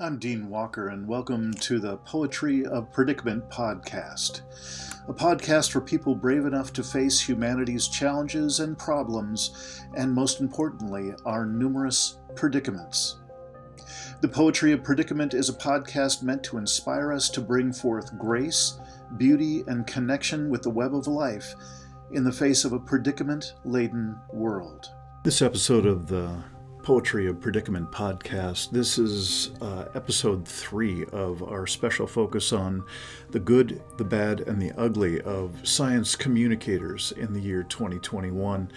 I'm Dean Walker, and welcome to the Poetry of Predicament podcast, a podcast for people brave enough to face humanity's challenges and problems, and most importantly, our numerous predicaments. The Poetry of Predicament is a podcast meant to inspire us to bring forth grace, beauty, and connection with the web of life in the face of a predicament-laden world. This episode of the Poetry of Predicament podcast, this is episode 3 of our special focus on the good, the bad, and the ugly of science communicators in the year 2021.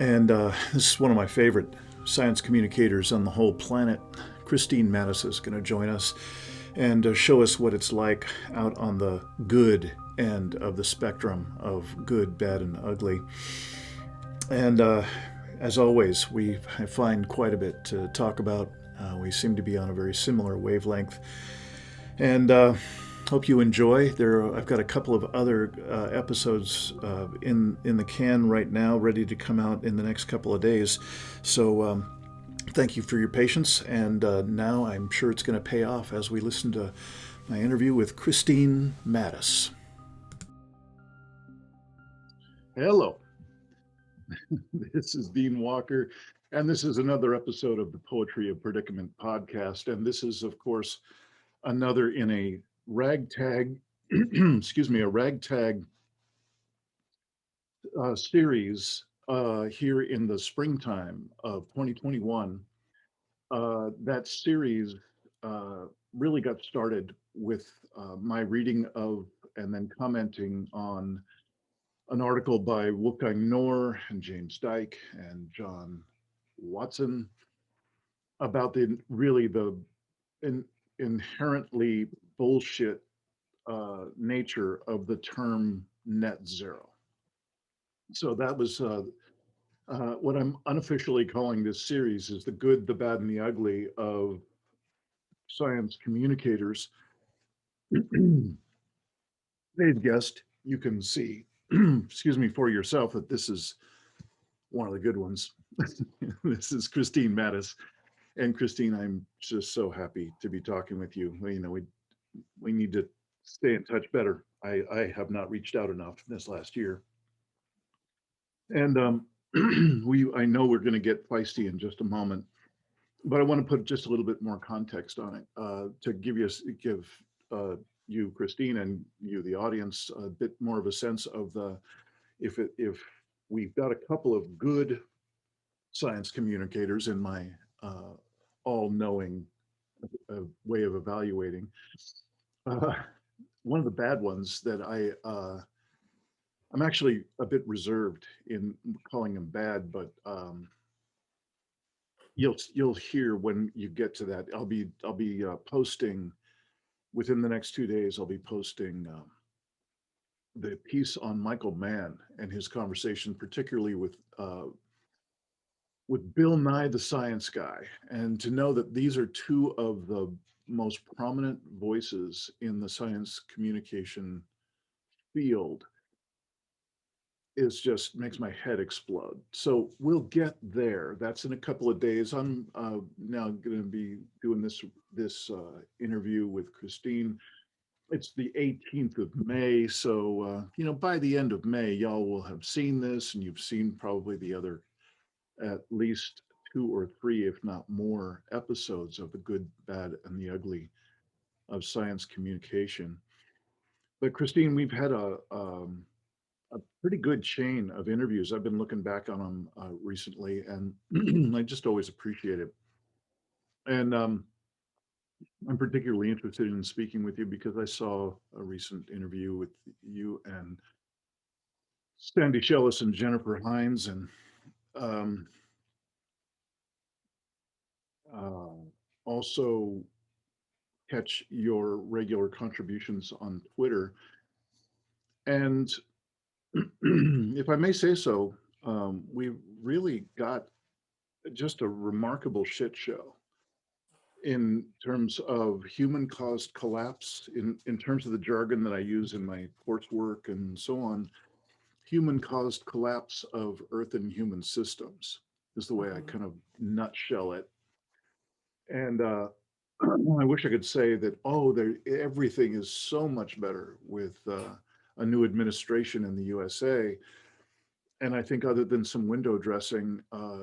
And this is one of my favorite science communicators on the whole planet. Kristine Mattis is going to join us and show us what it's like out on the good end of the spectrum of good, bad, and ugly. And as always, I find quite a bit to talk about. We seem to be on a very similar wavelength. And hope you enjoy. I've got a couple of other episodes in the can right now, ready to come out in the next couple of days. So thank you for your patience. And now I'm sure it's going to pay off as we listen to my interview with Kristine Mattis. Hello. This is Dean Walker, and this is another episode of the Poetry of Predicament podcast. And this is, of course, another in a ragtag, a ragtag series here in the springtime of 2021. That series really got started with my reading of and then commenting on an article by Wolfgang Knorr and James Dyke and John Watson about the inherently bullshit nature of the term net zero. So that was what I'm unofficially calling this series is the good, the bad, and the ugly of science communicators. Today's guest, you can see, for yourself that this is one of the good ones. This is Kristine Mattis. And Kristine, I'm just so happy to be talking with you. We need to stay in touch better. I have not reached out enough this last year. And I know we're going to get feisty in just a moment, but I want to put just a little bit more context on it to give you, Kristine, and you, the audience, a bit more of a sense of if we've got a couple of good science communicators in my all-knowing way of evaluating. One of the bad ones that I'm actually a bit reserved in calling them bad, but you'll hear when you get to that. I'll be posting within the next 2 days. I'll be posting the piece on Michael Mann and his conversation, particularly with Bill Nye the Science Guy. And to know that these are two of the most prominent voices in the science communication field just makes my head explode. So we'll get there. That's in a couple of days. I'm now going to be doing this interview with Kristine. It's the 18th of May. So, by the end of May, y'all will have seen this, and you've seen probably the other at least 2 or 3, if not more, episodes of the good, bad, and the ugly of science communication. But Kristine, we've had a pretty good chain of interviews. I've been looking back on them recently, and I just always appreciate it. And I'm particularly interested in speaking with you because I saw a recent interview with you and Sandy Shellis and Jennifer Hines, and also catch your regular contributions on Twitter. And if I may say so, we really got just a remarkable shit show in terms of human-caused collapse, in terms of the jargon that I use in my coursework and so on. Human-caused collapse of Earth and human systems is the way I kind of nutshell it. And I wish I could say that, oh, everything is so much better with a new administration in the USA. And I think other than some window dressing,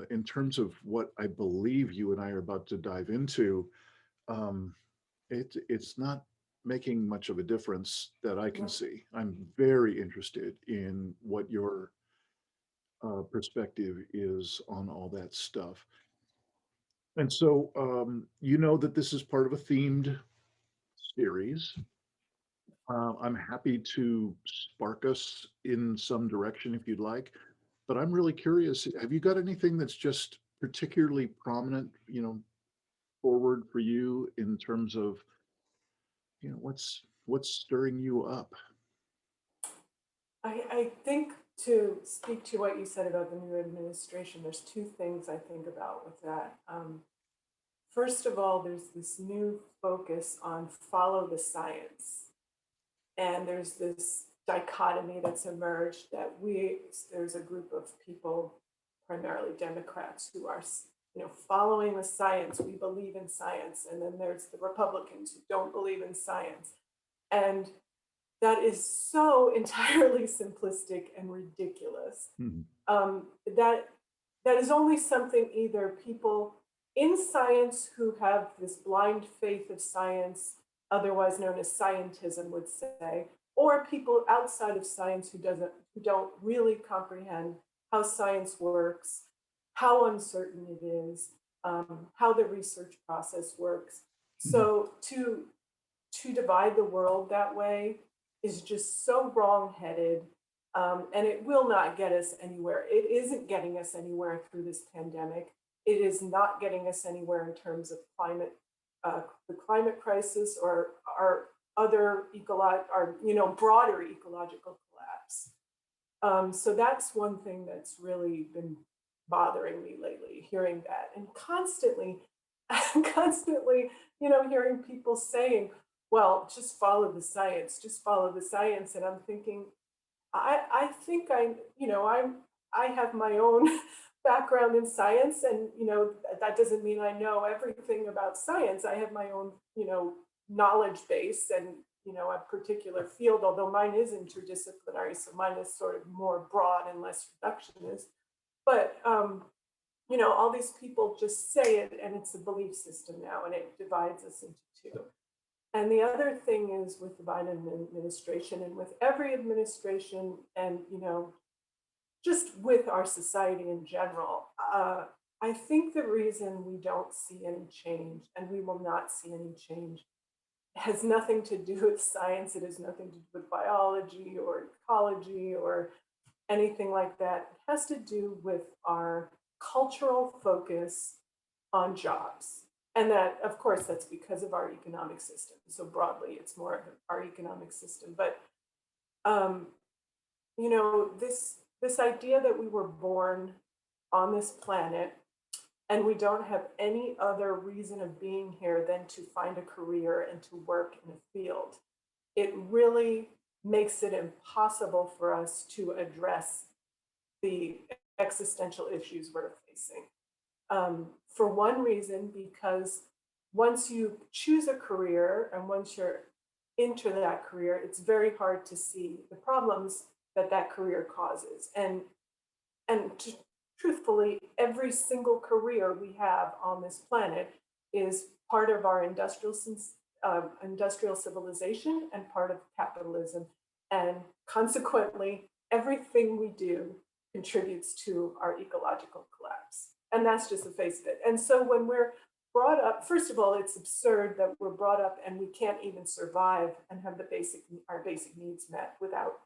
in terms of what I believe you and I are about to dive into, um, it's not making much of a difference that I can No. see. I'm very interested in what your perspective is on all that stuff. And so, you know that this is part of a themed series. I'm happy to spark us in some direction if you'd like, but I'm really curious. Have you got anything that's just particularly prominent, forward for you in terms of, what's stirring you up? I think to speak to what you said about the new administration, there's two things I think about with that. First of all, there's this new focus on follow the science. And there's this dichotomy that's emerged that there's a group of people, primarily Democrats, who are following the science. We believe in science. And then there's the Republicans who don't believe in science. And that is so entirely simplistic and ridiculous. Mhm. That is only something either people in science who have this blind faith of science, otherwise known as scientism, would say, or people outside of science who don't really comprehend how science works, how uncertain it is, how the research process works. Mhm. So to divide the world that way is just so wrongheaded, and it will not get us anywhere. It isn't getting us anywhere through this pandemic. It is not getting us anywhere in terms of the climate crisis, or our broader ecological collapse. So that's one thing that's really been bothering me lately, hearing that, and constantly, constantly, hearing people saying, well, just follow the science, just follow the science. And I'm thinking, I think I have my own background in science, and that doesn't mean I know everything about science. I have my own knowledge base, and a particular field, although mine is interdisciplinary, so mine is sort of more broad and less reductionist. But all these people just say it, and it's a belief system now, and it divides us into two. And the other thing is, with the Biden administration, and with every administration, and just with our society in general, I think the reason we don't see any change, and we will not see any change, has nothing to do with science. It has nothing to do with biology or ecology or anything like that. It has to do with our cultural focus on jobs. And that, of course, that's because of our economic system. So broadly, it's more of our economic system. But um, this idea that we were born on this planet and we don't have any other reason of being here than to find a career and to work in a field, it really makes it impossible for us to address the existential issues we're facing. For one reason, because once you choose a career and once you're into that career, it's very hard to see the problems that that career causes. And truthfully, every single career we have on this planet is part of our industrial civilization and part of capitalism. And consequently, everything we do contributes to our ecological collapse. And that's just the face of it. And so when we're brought up, first of all, it's absurd that we're brought up and we can't even survive and have our basic needs met without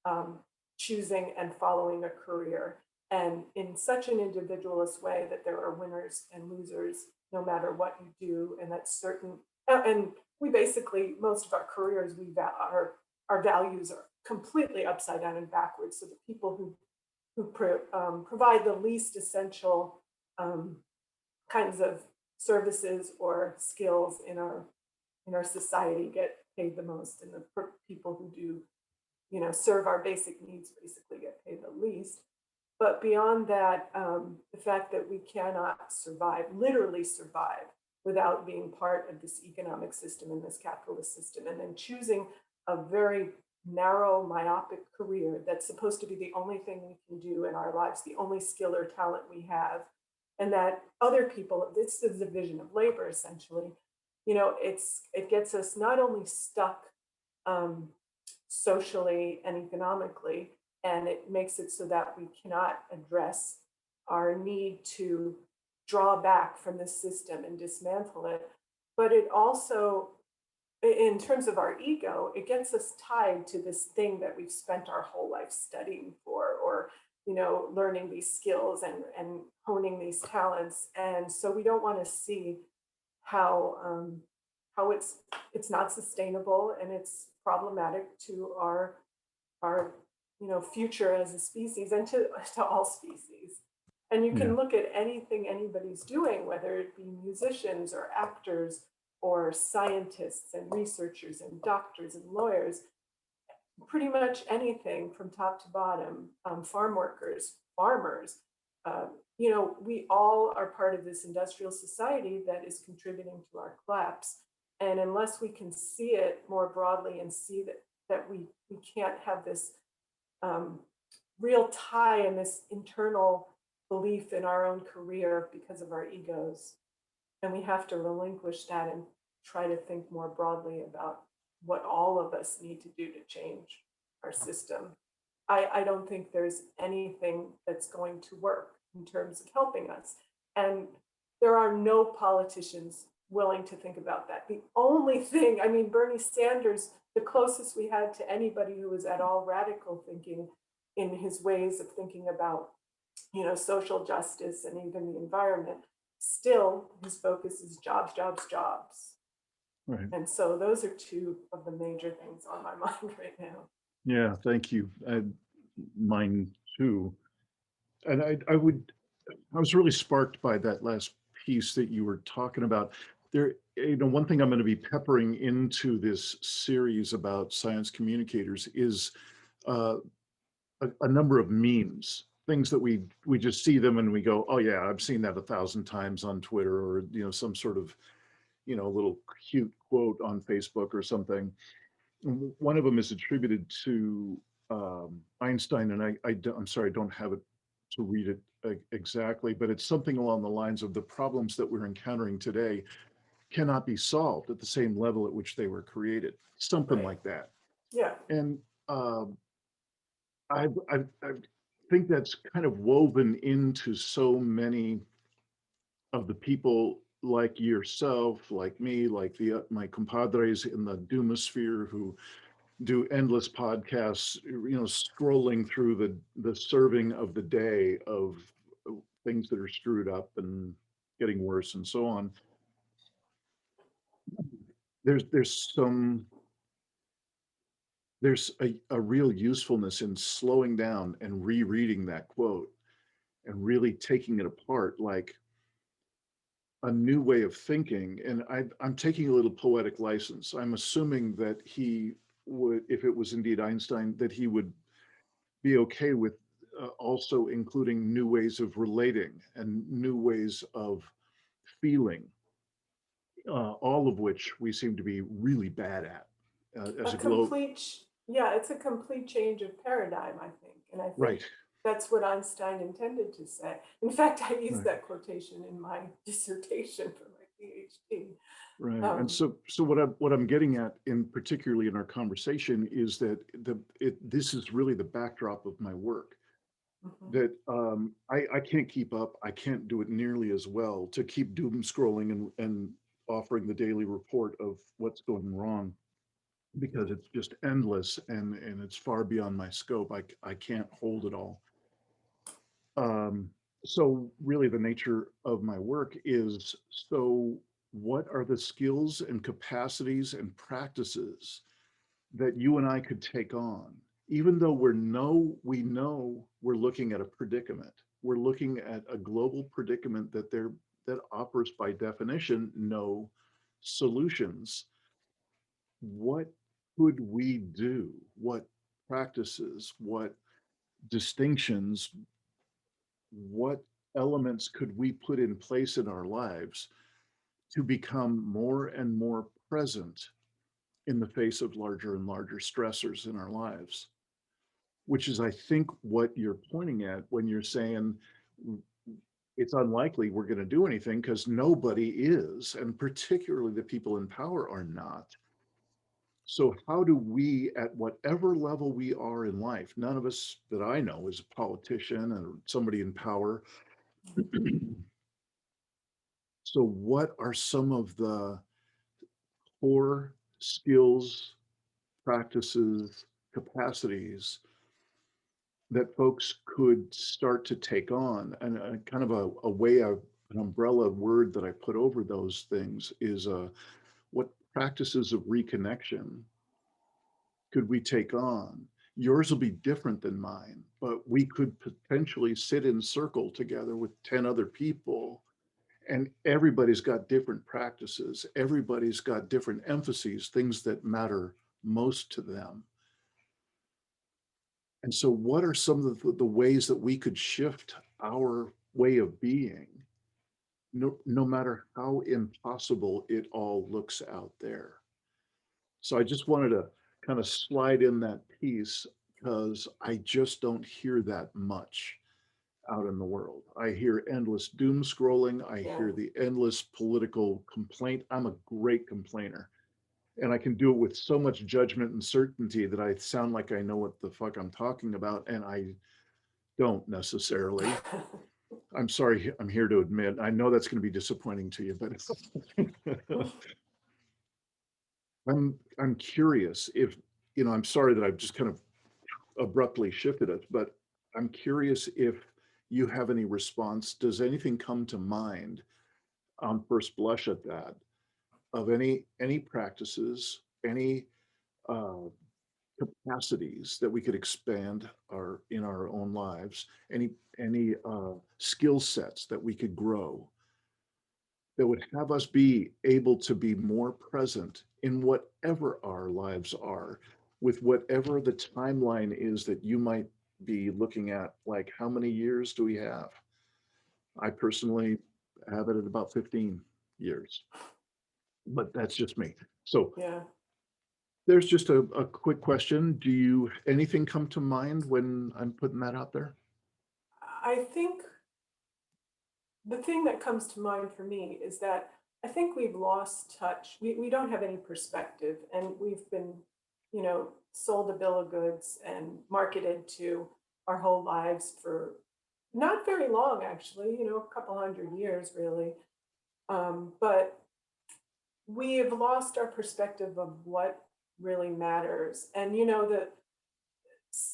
um, choosing and following a career, and in such an individualist way that there are winners and losers no matter what you do, and that's certain. And we basically, most of our careers, our values are completely upside down and backwards. So the people who provide the least essential um, kinds of services or skills in our society get paid the most, and the people who do serve our basic needs basically get paid the least. But beyond that, the fact that we cannot survive, literally survive, without being part of this economic system and this capitalist system, and then choosing a very narrow, myopic career that's supposed to be the only thing we can do in our lives, the only skill or talent we have, and that other people, this is a division of labor essentially, it gets us not only stuck um, socially and economically, and it makes it so that we cannot address our need to draw back from the system and dismantle it. But it also, in terms of our ego, it gets us tied to this thing that we've spent our whole life studying for, or learning these skills and honing these talents. And so we don't want to see how it's not sustainable, and it's problematic to our future as a species, and to all species. And you Yeah. can look at anything anybody's doing, whether it be musicians or actors or scientists and researchers and doctors and lawyers, pretty much anything from top to bottom, farm workers, farmers. We all are part of this industrial society that is contributing to our collapse. And unless we can see it more broadly and see that we can't have this real tie and this internal belief in our own career because of our egos, and we have to relinquish that and try to think more broadly about what all of us need to do to change our system. I don't think there's anything that's going to work in terms of helping us. And there are no politicians willing to think about that. The only thing, Bernie Sanders, the closest we had to anybody who was at all radical thinking in his ways of thinking about, social justice and even the environment, still his focus is jobs, jobs, jobs. Right. And so those are two of the major things on my mind right now. Yeah, thank you. Mine too. And I was really sparked by that last piece that you were talking about. There, one thing I'm going to be peppering into this series about science communicators is a number of memes, things that we just see them and we go, oh yeah, I've seen that 1,000 times on Twitter, or some sort of little cute quote on Facebook or something. One of them is attributed to Einstein, and I'm sorry, I don't have it to read it exactly, but it's something along the lines of the problems that we're encountering today cannot be solved at the same level at which they were created, something Right. like that. Yeah. And I think that's kind of woven into so many of the people like yourself, like me, like my compadres in the Doomosphere who do endless podcasts, scrolling through the serving of the day of things that are screwed up and getting worse and so on. There's a real usefulness in slowing down and rereading that quote and really taking it apart like a new way of thinking. And I'm taking a little poetic license. I'm assuming that he would, if it was indeed Einstein, that he would be okay with also including new ways of relating and new ways of feeling, all of which we seem to be really bad at as a globe. It's a complete change of paradigm, I think. And I think Right. that's what Einstein intended to say. In fact, I used Right. that quotation in my dissertation for my PhD. Right. And so what I'm getting at, in particularly in our conversation, is that this is really the backdrop of my work. Mhm. That I can't keep up. I can't do it nearly as well to keep doom scrolling and offering the daily report of what's going wrong, because it's just endless and it's far beyond my scope. I can't hold it all. So really the nature of my work is, so what are the skills and capacities and practices that you and I could take on, even though we know we're looking at a predicament. We're looking at a global predicament that offers by definition no solutions. What could we do? What practices, what distinctions, what elements could we put in place in our lives to become more and more present in the face of larger and larger stressors in our lives, which is, I think, what you're pointing at when you're saying it's unlikely we're going to do anything because nobody is, and particularly the people in power are not. So how do we, at whatever level we are in life, none of us that I know is a politician or somebody in power. So what are some of the core skills, practices, capacities that folks could start to take on? And kind of a way of an umbrella word that I put over those things is what practices of reconnection could we take on? Yours will be different than mine, but we could potentially sit in circle together with 10 other people, and everybody's got different practices. Everybody's got different emphases, things that matter most to them. And so what are some of the ways that we could shift our way of being, no matter how impossible it all looks out there? So I just wanted to kind of slide in that piece because I just don't hear that much out in the world. I hear endless doom scrolling. I Yeah. hear the endless political complaint. I'm a great complainer, and I can do it with so much judgment and certainty that I sound like I know what the fuck I'm talking about, and I don't necessarily. I'm sorry, I'm here to admit. I know that's going to be disappointing to you, but I'm curious if, I'm sorry that I've just kind of abruptly shifted it, but I'm curious if you have any response. Does anything come to mind on first blush at that, of any practices, any uh, capacities that we could expand in our own lives, any skill sets that we could grow that would have us be able to be more present in whatever our lives are, with whatever the timeline is that you might be looking at. Like, how many years do we have? I personally have it at about 15 years, but that's just me. So Yeah. there's just a quick question. Do you, anything come to mind when I'm putting that out there? I think the thing that comes to mind for me is that I think we've lost touch. We don't have any perspective, and we've been, sold a bill of goods and marketed to our whole lives for not very long, actually, a couple hundred years, really. But we have lost our perspective of what really matters. And,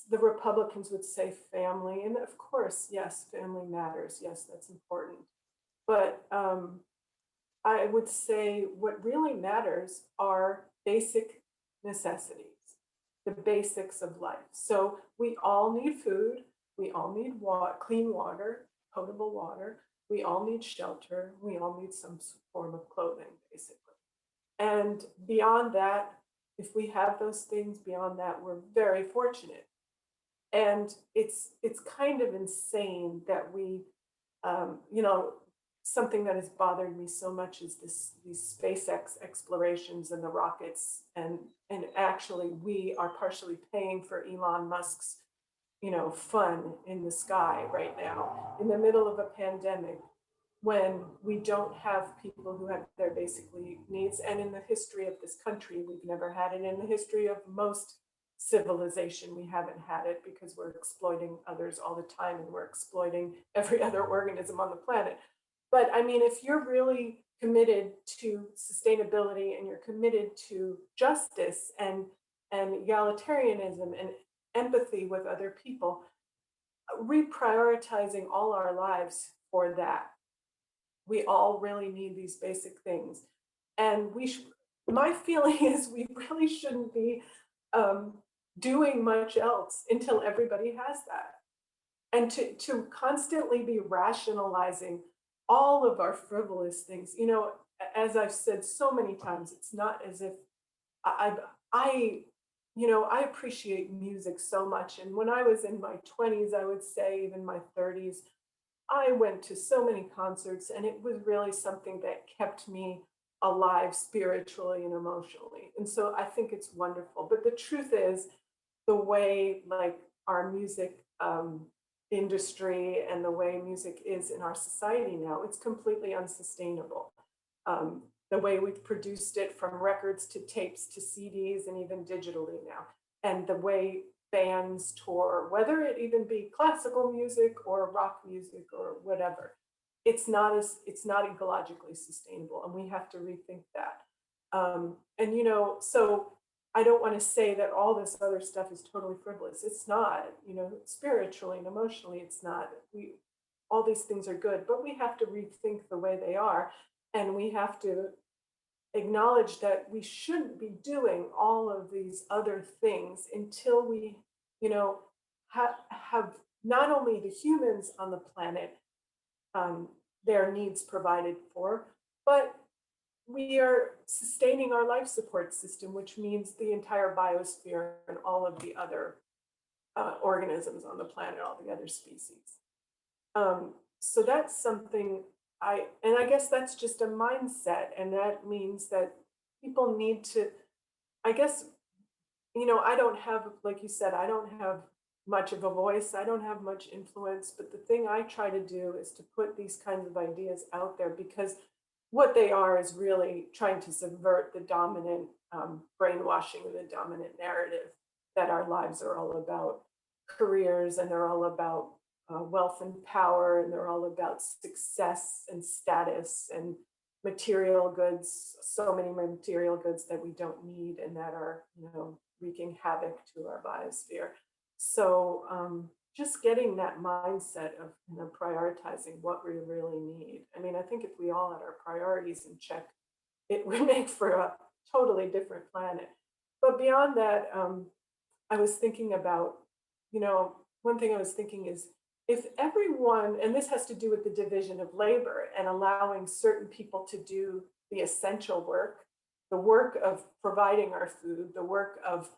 the Republicans would say family, and of course, yes, family matters. Yes, that's important. But I would say what really matters are basic necessities, the basics of life. So we all need food, we all need clean water, potable water, we all need shelter, we all need some form of clothing, basically. And beyond that, if we have those things beyond that, we're very fortunate. And it's kind of insane that we, something that has bothered me so much is these SpaceX explorations and the rockets, and actually we are partially paying for Elon Musk's, fun in the sky right now in the middle of a pandemic, when we don't have people who have their basic needs. And in the history of this country, we've never had it. In the history of most civilization, we haven't had it, because we're exploiting others all the time, and we're exploiting every other organism on the planet. But I mean, if you're really committed to sustainability, and you're committed to justice and egalitarianism and empathy with other people, reprioritizing all our lives for that. We all really need these basic things. And my feeling is we really shouldn't be um, doing much else until everybody has that. And to constantly be rationalizing all of our frivolous things, as I've said so many times, it's not as if I I appreciate music so much. And when I was in my 20s, I would say even my 30s, I went to so many concerts, and it was really something that kept me alive spiritually and emotionally. And so I think it's wonderful. But the truth is, the way like our music industry and the way music is in our society now, it's completely unsustainable. The way we've produced it, from records to tapes to CDs and even digitally now, and the way bands tour, whether it even be classical music or rock music or whatever, it's not ecologically sustainable, and we have to rethink that. And so I don't want to say that all this other stuff is totally frivolous. It's not. Spiritually and emotionally, it's not. We All these things are good, but we have to rethink the way they are, and we have to acknowledge that we shouldn't be doing all of these other things until we, you know, have not only the humans on the planet, um, their needs provided for, but we are sustaining our life support system, which means the entire biosphere and all of the other organisms on the planet, all the other species. So that's something and I guess that's just a mindset. And that means that people need to, I guess, I don't have, like you said, I don't have much of a voice. I don't have much influence. But the thing I try to do is to put these kinds of ideas out there, because what they are is really trying to subvert the dominant brainwashing and the dominant narrative that our lives are all about careers, and they're all about wealth and power, and they're all about success and status and material goods, so many material goods that we don't need and that are, wreaking havoc to our biosphere. So just getting that mindset of prioritizing what we really need. I mean, I think if we all had our priorities in check, it would make for a totally different planet. But beyond that, I was thinking about, one thing I was thinking is, if everyone, and this has to do with the division of labor and allowing certain people to do the essential work, the work of providing our food, the work of,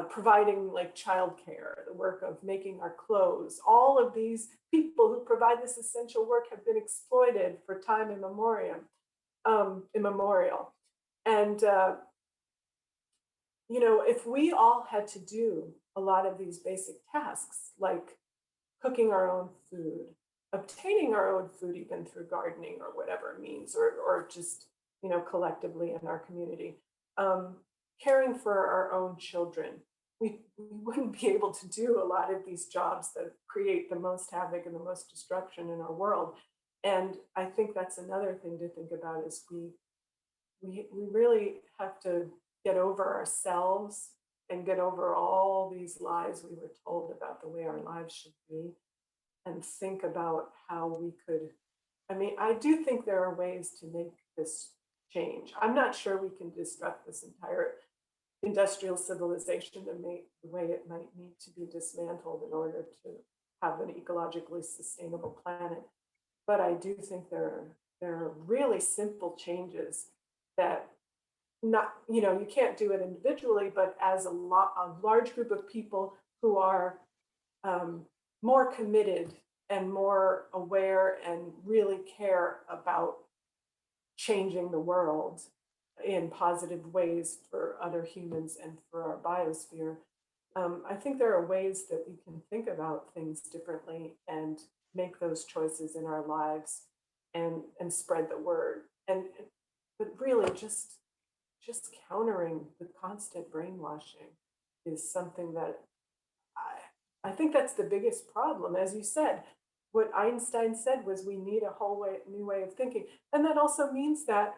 providing like childcare, the work of making our clothes, all of these people who provide this essential work have been exploited for time immemorial. And, if we all had to do a lot of these basic tasks, like cooking our own food, obtaining our own food, even through gardening or whatever means, or just, collectively in our community, caring for our own children, we wouldn't be able to do a lot of these jobs that create the most havoc and the most destruction in our world. And I think that's another thing to think about, is we really have to get over ourselves and get over all these lies we were told about the way our lives should be, and think about how we could. I mean, I do think there are ways to make this change. I'm not sure we can disrupt this entire industrial civilization the way it might need to be dismantled in order to have an ecologically sustainable planet. But I do think there are really simple changes that, not, you can't do it individually, but as a large group of people who are more committed and more aware and really care about changing the world in positive ways for other humans and for our biosphere. I think there are ways that we can think about things differently and make those choices in our lives, and spread the word. But really, just countering the constant brainwashing is something that I think that's the biggest problem. As you said, what Einstein said was, we need a new way of thinking. And that also means that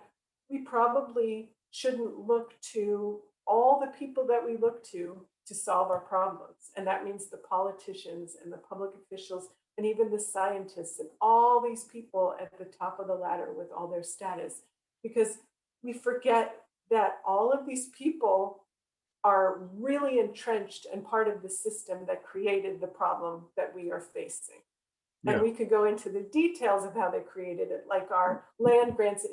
we probably shouldn't look to all the people that we look to solve our problems. And that means the politicians and the public officials and even the scientists and all these people at the top of the ladder with all their status, because we forget that all of these people are really entrenched and part of the system that created the problem that we are facing. Yeah. And we could go into the details of how they created it, like our land grants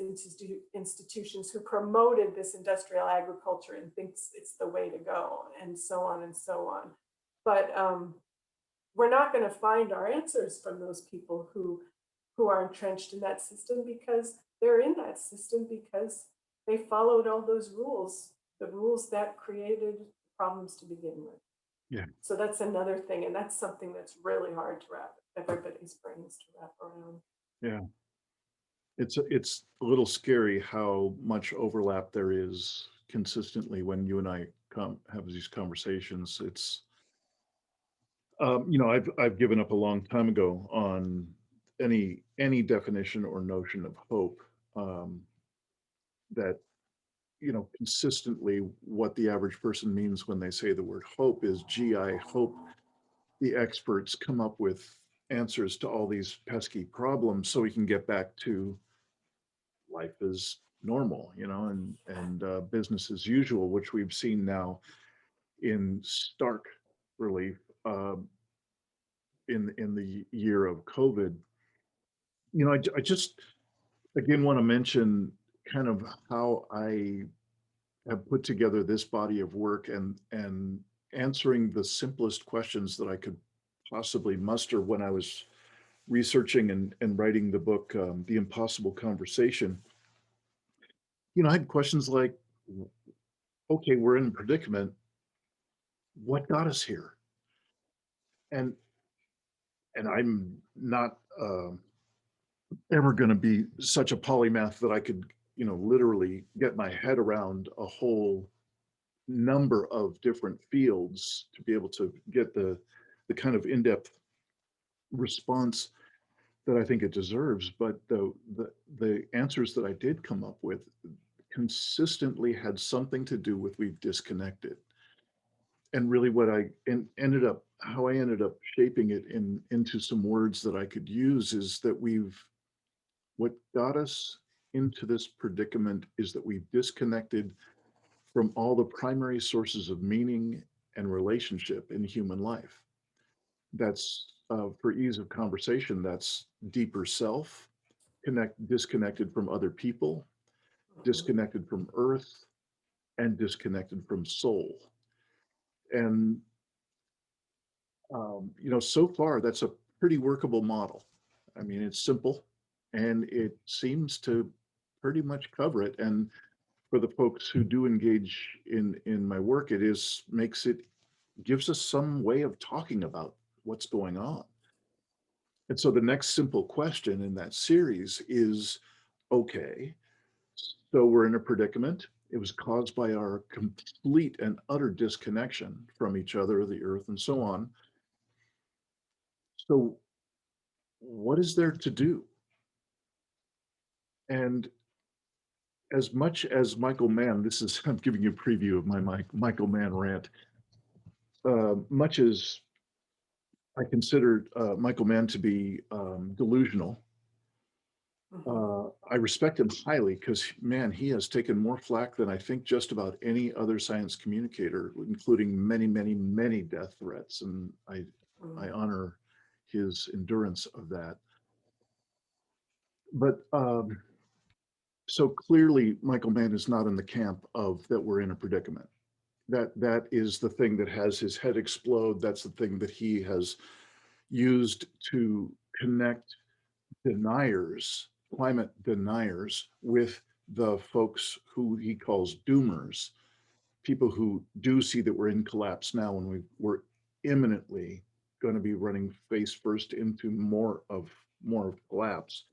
institutions who promoted this industrial agriculture and thinks it's the way to go, and so on and so on. But we're not going to find our answers from those people who are entrenched in that system, because they're in that system because they followed all those rules, the rules that created problems to begin with. Yeah. So that's another thing, and that's something that's really hard to wrap everybody's brains to wrap around. Yeah. It's a little scary how much overlap there is consistently when you and I have these conversations. It's I've given up a long time ago on any definition or notion of hope, that consistently what the average person means when they say the word hope is, gee, I hope the experts come up with answers to all these pesky problems so we can get back to life as normal, and business as usual, which we've seen now in stark relief, in the year of COVID. I just again want to mention kind of how I have put together this body of work, and answering the simplest questions that I could possibly muster when I was researching and writing the book, The Impossible Conversation. I had questions like, okay, we're in a predicament. What got us here? And I'm not ever going to be such a polymath that I could, literally get my head around a whole number of different fields to be able to get the kind of in-depth response that I think it deserves. But the answers that I did come up with consistently had something to do with we've disconnected. And really what how I ended up shaping it into some words that I could use is that what got us into this predicament is that we've disconnected from all the primary sources of meaning and relationship in human life. That's, for ease of conversation, that's deeper self, disconnected from other people, Mhm. disconnected from earth, and disconnected from soul. And so far that's a pretty workable model. I mean, it's simple, and it seems to pretty much cover it. And for the folks who do engage in my work, gives us some way of talking about what's going on. And so the next simple question in that series is, okay, so we're in a predicament. It was caused by our complete and utter disconnection from each other, the earth, and so on. So what is there to do? And as much as Michael Mann, I'm giving you a preview of my Michael Mann rant, much as I considered Michael Mann to be delusional, Mhm. I respect him highly because, man, he has taken more flack than I think just about any other science communicator, including many, many, many death threats. And I Mhm. honor his endurance of that. But so clearly, Michael Mann is not in the camp of that we're in a predicament. That is the thing that has his head explode. That's the thing that he has used to connect deniers, climate deniers, with the folks who he calls doomers, people who do see that we're in collapse now, and we're imminently going to be running face first into more of collapse.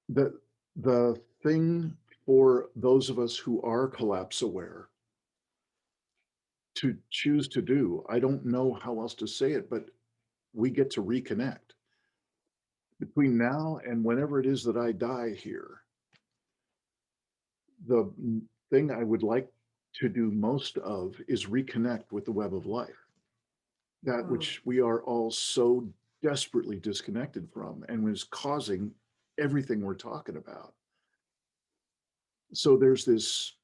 The thing for those of us who are collapse aware to choose to do, I don't know how else to say it, but we get to reconnect between now and whenever it is that I die here. The thing I would like to do most of is reconnect with the web of life, that Mhm. which we are all so desperately disconnected from and is causing everything we're talking about. So there's this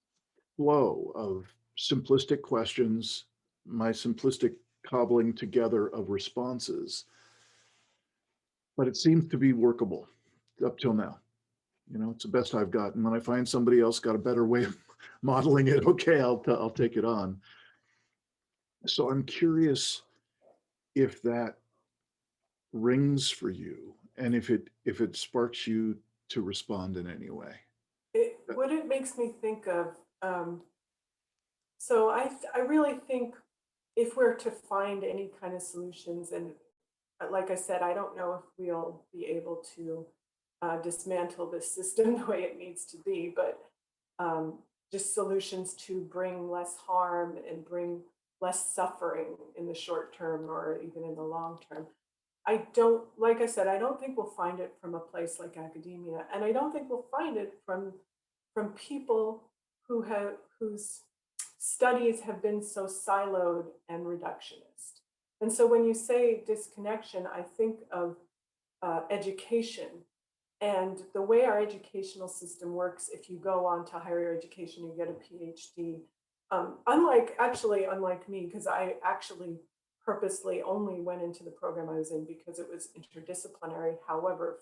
flow of simplistic questions, my simplistic cobbling together of responses, but it seems to be workable up till now. It's the best I've got. And when I find somebody else got a better way of modeling it, okay, I'll take it on. So I'm curious if that rings for you And if it sparks you to respond in any way. What it makes me think of, so I really think if we're to find any kind of solutions, and like I said, I don't know if we'll be able to dismantle this system the way it needs to be, but um, just solutions to bring less harm and bring less suffering in the short term or even in the long term. I don't, like I said, I don't think we'll find it from a place like academia, and I don't think we'll find it from people whose studies have been so siloed and reductionist. And so when you say disconnection, I think of education and the way our educational system works. If you go on to higher education, you get a PhD. Unlike me, because I actually purposely only went into the program I was in because it was interdisciplinary. However,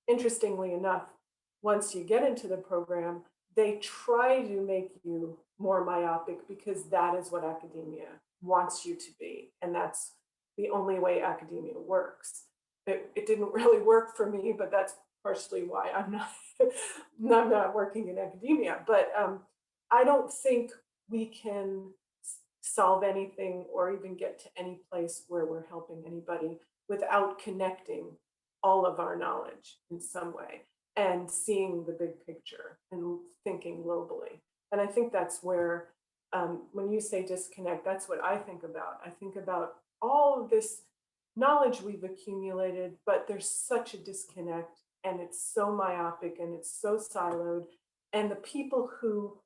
interestingly enough, once you get into the program, they try to make you more myopic because that is what academia wants you to be. And that's the only way academia works. It didn't really work for me, but that's partially why I'm not, I'm not working in academia. But I don't think we can solve anything or even get to any place where we're helping anybody without connecting all of our knowledge in some way and seeing the big picture and thinking globally. And I think that's where, when you say disconnect, that's what I think about. I think about all of this knowledge we've accumulated, but there's such a disconnect and it's so myopic and it's so siloed. And the people who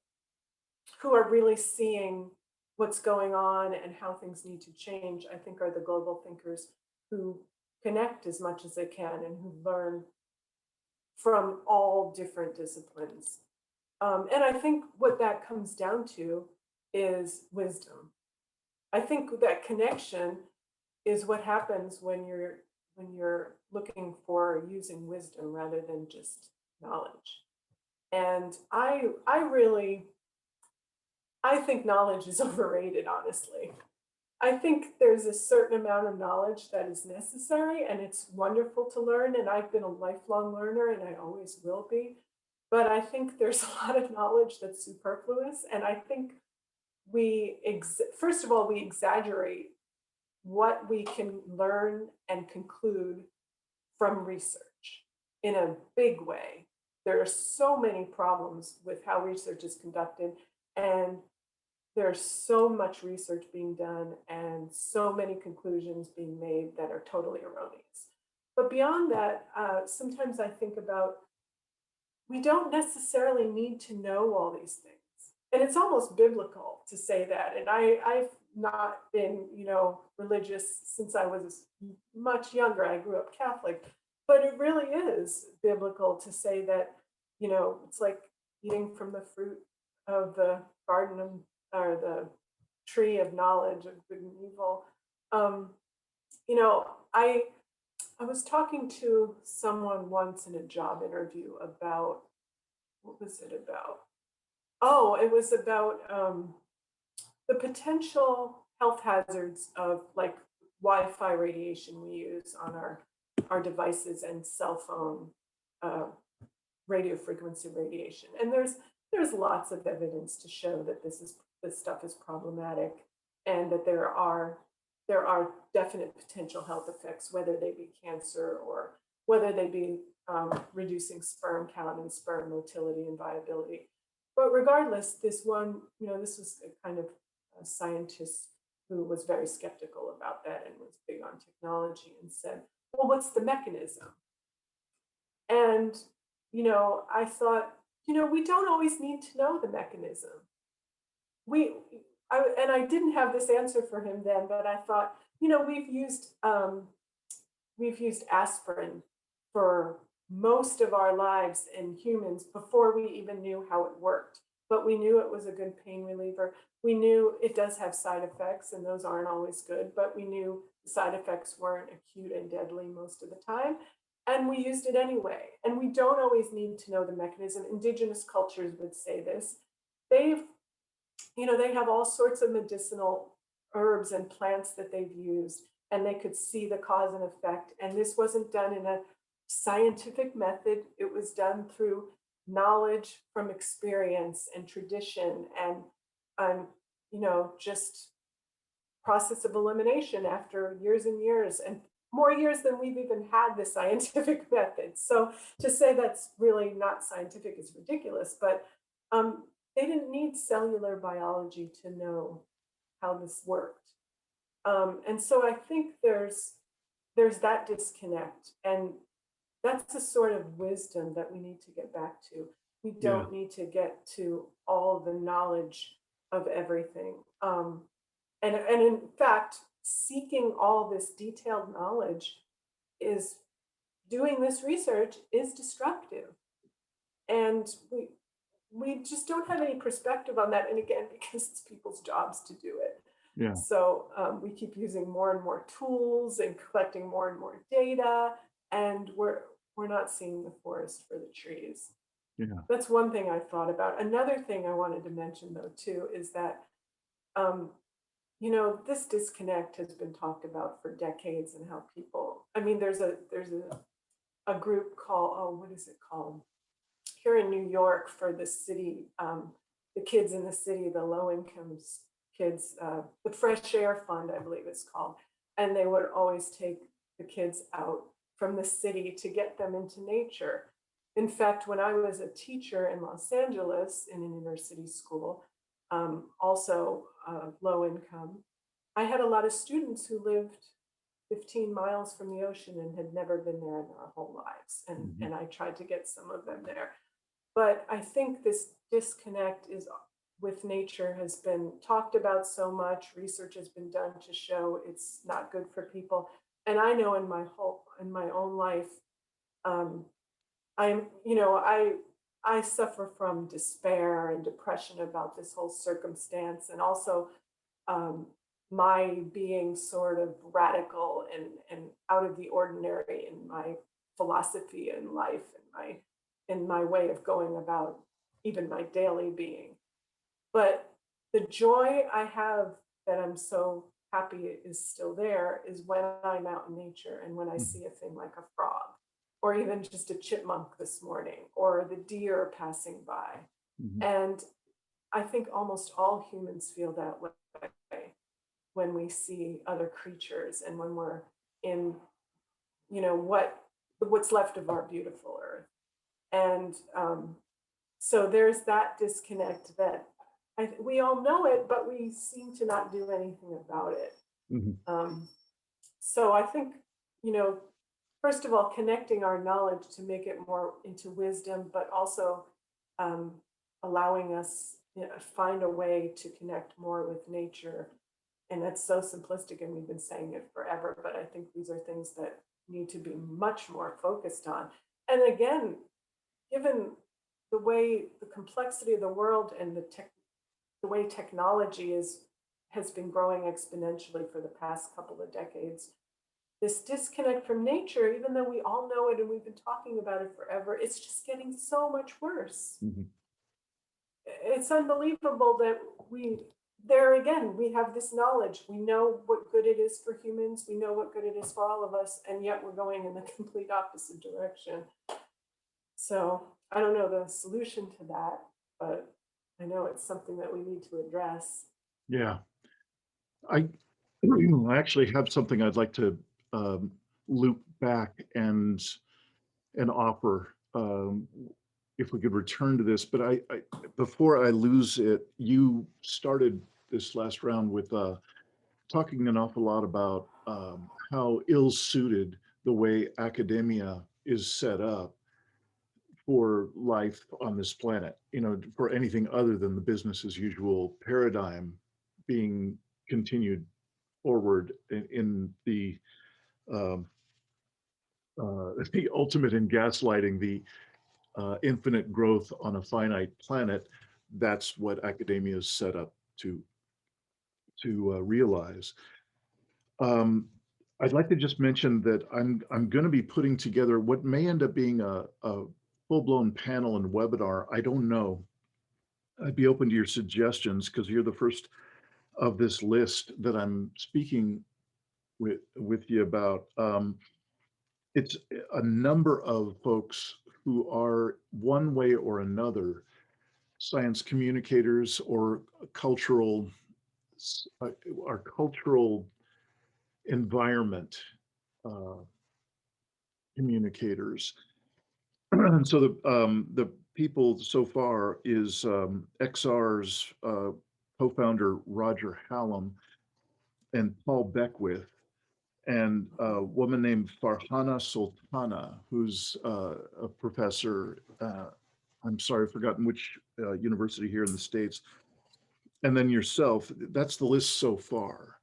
are really seeing what's going on and how things need to change, I think are the global thinkers who connect as much as they can and who learn from all different disciplines. And I think what that comes down to is wisdom. I think that connection is what happens when you're looking for using wisdom rather than just knowledge. And I think knowledge is overrated, honestly. I think there's a certain amount of knowledge that is necessary and it's wonderful to learn. And I've been a lifelong learner and I always will be. But I think there's a lot of knowledge that's superfluous. And I think first of all, we exaggerate what we can learn and conclude from research in a big way. There are so many problems with how research is conducted. And there's so much research being done and so many conclusions being made that are totally erroneous. But beyond that, sometimes I think about we don't necessarily need to know all these things. And it's almost biblical to say that. And I've not been, religious since I was much younger. I grew up Catholic, but it really is biblical to say that, it's like eating from the fruit of the garden of, or the tree of knowledge of good and evil. Um, you know, I I was talking to someone once in a job interview about what was it about? Oh, it was about the potential health hazards of like Wi-Fi radiation we use on our devices and cell phone uh, radio frequency radiation. And there's lots of evidence to show that this stuff is problematic and that there are definite potential health effects, whether they be cancer or whether they be reducing sperm count and sperm motility and viability. But regardless, this was a kind of a scientist who was very skeptical about that and was big on technology and said, well, what's the mechanism? And, I thought, we don't always need to know the mechanism. We, and I didn't have this answer for him then, but I thought, we've used aspirin for most of our lives in humans before we even knew how it worked. But we knew it was a good pain reliever. We knew it does have side effects, and those aren't always good, but we knew the side effects weren't acute and deadly most of the time. And we used it anyway. And we don't always need to know the mechanism. Indigenous cultures would say this. They've, they have all sorts of medicinal herbs and plants that they've used and they could see the cause and effect. And this wasn't done in a scientific method. It was done through knowledge from experience and tradition and, just process of elimination after years and years and more years than we've even had the scientific method. So to say that's really not scientific is ridiculous, but they didn't need cellular biology to know how this worked. And so I think there's that disconnect, and that's a sort of wisdom that we need to get back to. We Yeah. don't need to get to all the knowledge of everything. And in fact, seeking all this detailed knowledge is doing this research is destructive. And we just don't have any perspective on that. And again, because it's people's jobs to do it. Yeah. So we keep using more and more tools and collecting more and more data, and we're not seeing the forest for the trees. Yeah. That's one thing I thought about. Another thing I wanted to mention, though, too, is that this disconnect has been talked about for decades, and how people. I mean, there's a group called, oh, what is it called? Here in New York, for the city, the kids in the city, the low income kids, the Fresh Air Fund, I believe it's called, and they would always take the kids out from the city to get them into nature. In fact, when I was a teacher in Los Angeles in an inner city school, also low income, I had a lot of students who lived 15 miles from the ocean and had never been there in their whole lives. And I tried to get some of them there. But I think this disconnect with nature has been talked about so much. Research has been done to show it's not good for people. And I know in my own life, I suffer from despair and depression about this whole circumstance, and also my being sort of radical and out of the ordinary in my philosophy in life and my way of going about even my daily being. But the joy I have, that I'm so happy is still there, is when I'm out in nature and when I see a thing like a frog, or even just a chipmunk this morning, or the deer passing by. And I think almost all humans feel that way when we see other creatures and when we're in, what's left of our beautiful earth. And so there's that disconnect that we all know it, but we seem to not do anything about it. So I think, first of all, connecting our knowledge to make it more into wisdom, but also allowing us find a way to connect more with nature. And that's so simplistic, and we've been saying it forever, but I think these are things that need to be much more focused on. And again, given the complexity of the world and the way technology has been growing exponentially for the past couple of decades, this disconnect from nature, even though we all know it and we've been talking about it forever, it's just getting so much worse. It's unbelievable that we have this knowledge. We know what good it is for humans. We know what good it is for all of us, and yet we're going in the complete opposite direction. So I don't know the solution to that, but I know it's something that we need to address. Yeah. I actually have something I'd like to loop back and offer, if we could return to this. But I before I lose it, you started this last round with talking an awful lot about how ill-suited the way academia is set up for life on this planet, for anything other than the business as usual paradigm being continued forward in the ultimate in gaslighting, the infinite growth on a finite planet. That's what academia is set up to realize. I'd like to just mention that I'm going to be putting together what may end up being a full-blown panel and webinar. I don't know. I'd be open to your suggestions, because you're the first of this list that I'm speaking with you about. It's a number of folks who are one way or another science communicators or cultural, our cultural environment uh, communicators. And so the people so far is XR's co-founder Roger Hallam and Paul Beckwith, and a woman named Farhana Sultana, who's a professor. I'm sorry, I've forgotten which university here in the States. And then yourself. That's the list so far.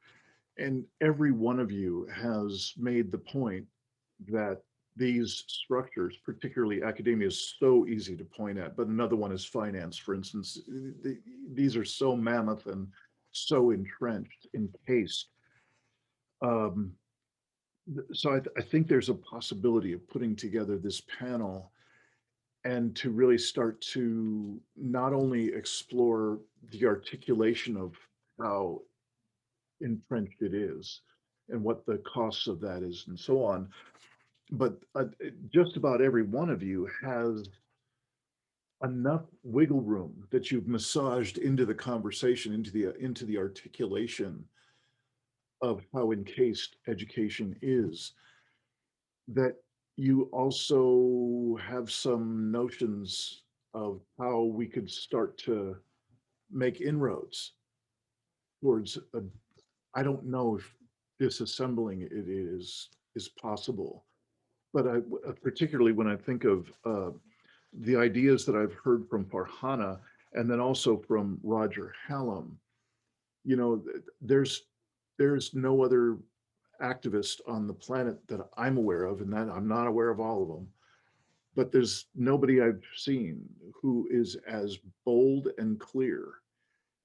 And every one of you has made the point that these structures, particularly academia, is so easy to point at, but another one is finance, for instance. These are so mammoth and so entrenched, encased. Um, so I think there's a possibility of putting together this panel and to really start to not only explore the articulation of how entrenched it is and what the costs of that is and so on, but just about every one of you has enough wiggle room that you've massaged into the conversation, into the articulation of how encased education is, that you also have some notions of how we could start to make inroads towards a, I don't know if disassembling it is possible, but particularly when I think of the ideas that I've heard from Farhana and then also from Roger Hallam, you know, there's no other activist on the planet that I'm aware of, and that I'm not aware of all of them, but there's nobody I've seen who is as bold and clear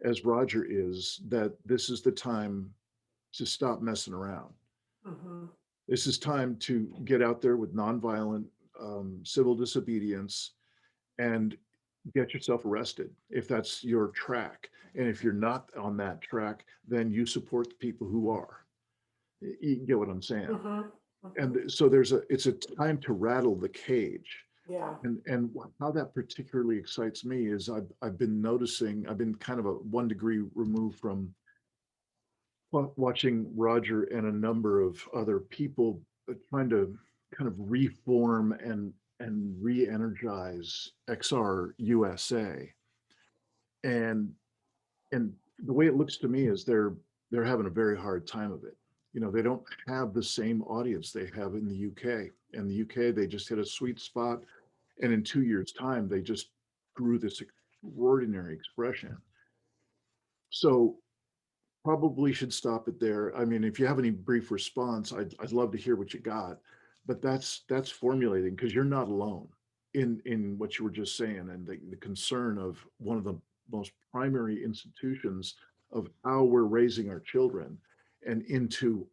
as Roger is that this is the time to stop messing around. Mm-hmm. This is time to get out there with nonviolent civil disobedience and get yourself arrested if that's your track. And if you're not on that track, then you support the people who are. You get what I'm saying? Mm-hmm. Mm-hmm. And so it's a time to rattle the cage. Yeah. And how that particularly excites me is I've been noticing, I've been kind of a 1 degree removed from watching Roger and a number of other people trying to kind of reform and re-energize XR USA. And and the way it looks to me is they're having a very hard time of it. You know, they don't have the same audience they have in the UK. In the UK, they just hit a sweet spot, and in 2 years' time, they just grew this extraordinary expression. So probably should stop it there. I mean, if you have any brief response, I'd love to hear what you got. But that's formulating because you're not alone in what you were just saying and the concern of one of the most primary institutions of how we're raising our children and into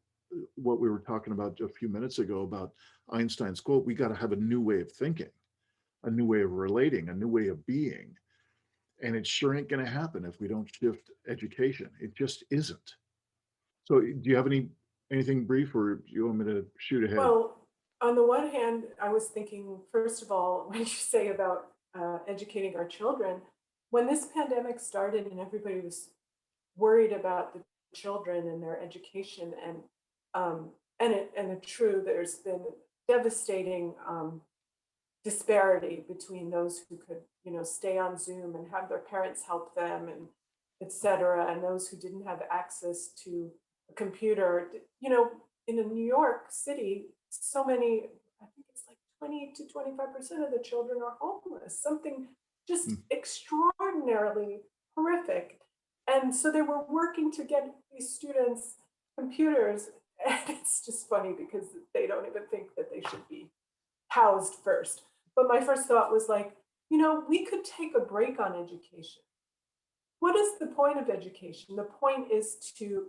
what we were talking about a few minutes ago about Einstein's quote, we got to have a new way of thinking, a new way of relating, a new way of being. And it sure ain't going to happen if we don't shift education. It just isn't. So do you have anything brief or do you want me to shoot ahead? Well, on the one hand, I was thinking, first of all, when you say about educating our children, when this pandemic started and everybody was worried about the children and their education, and it's true, there's been devastating disparity between those who could, stay on Zoom and have their parents help them and et cetera, and those who didn't have access to a computer. In New York City, so many, I think it's like 20 to 25% of the children are homeless, something just Mm. extraordinarily horrific. And so they were working to get these students computers. And it's just funny because they don't even think that they should be housed first. But my first thought was like, we could take a break on education. What is the point of education? The point is to,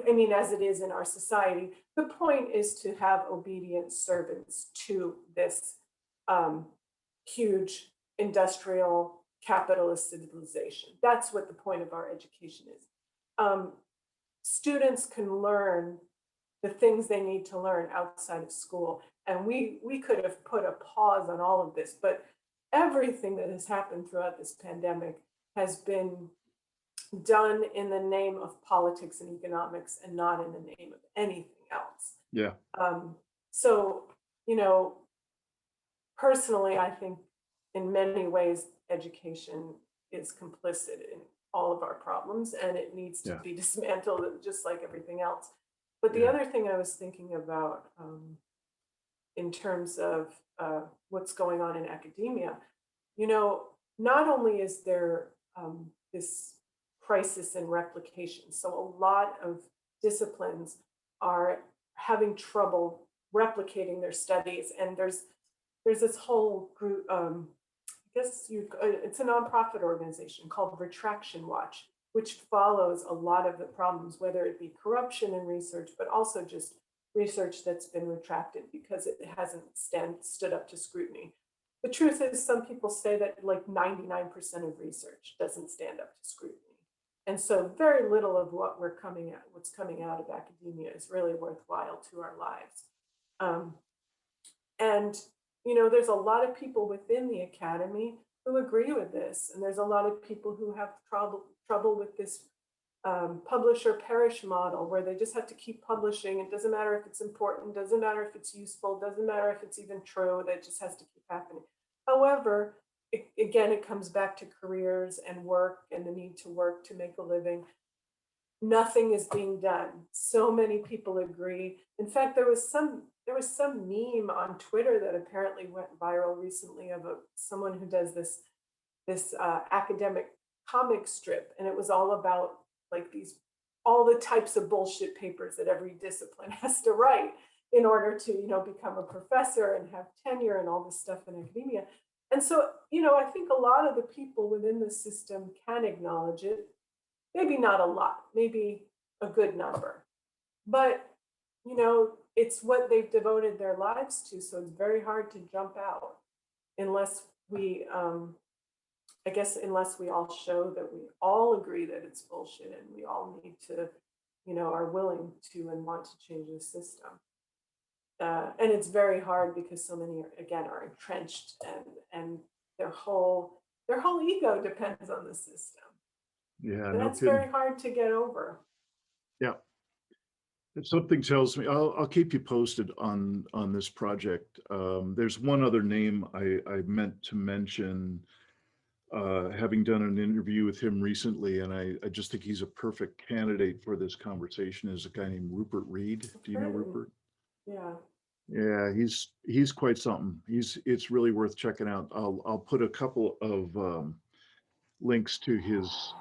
I mean, as it is in our society, the point is to have obedient servants to this huge industrial capitalist civilization. That's what the point of our education is. Students can learn the things they need to learn outside of school. And we could have put a pause on all of this, but everything that has happened throughout this pandemic has been done in the name of politics and economics and not in the name of anything else. Yeah. So, you know, personally, I think in many ways, education is complicit in all of our problems and it needs to Yeah. be dismantled just like everything else. But the Yeah. other thing I was thinking about in terms of what's going on in academia, you know, not only is there this crisis in replication, so a lot of disciplines are having trouble replicating their studies, and there's this whole group. I guess it's a nonprofit organization called Retraction Watch, which follows a lot of the problems, whether it be corruption in research, but also just research that's been retracted because it hasn't stood up to scrutiny. The truth is, some people say that like 99% of research doesn't stand up to scrutiny. And so very little of what's coming out of academia is really worthwhile to our lives. Um, and, you know, there's a lot of people within the academy who agree with this. And there's a lot of people who have trouble with this publish or perish model where they just have to keep publishing. It doesn't matter if it's important, doesn't matter if it's useful, doesn't matter if it's even true, that just has to keep happening. However, again, it comes back to careers and work and the need to work to make a living. Nothing is being done. So many people agree. In fact, there was some meme on Twitter that apparently went viral recently of someone who does this academic comic strip, and it was all about like all the types of bullshit papers that every discipline has to write in order to, you know, become a professor and have tenure and all this stuff in academia. And so, you know, I think a lot of the people within the system can acknowledge it. Maybe not a lot, maybe a good number. But, you know, it's what they've devoted their lives to. So it's very hard to jump out unless we, I guess, unless we all show that we all agree that it's bullshit and we all need to, you know, are willing to and want to change the system. And it's very hard because so many, again, are entrenched and their whole ego depends on the system. Yeah. And No that's kidding. very hard to get over. Yeah. If something tells me, I'll keep you posted on this project. There's one other name I meant to mention, having done an interview with him recently, and I just think he's a perfect candidate for this conversation, is a guy named Rupert Reed. Do you know Rupert? Yeah. Yeah, he's quite something. It's really worth checking out. I'll put a couple of links to his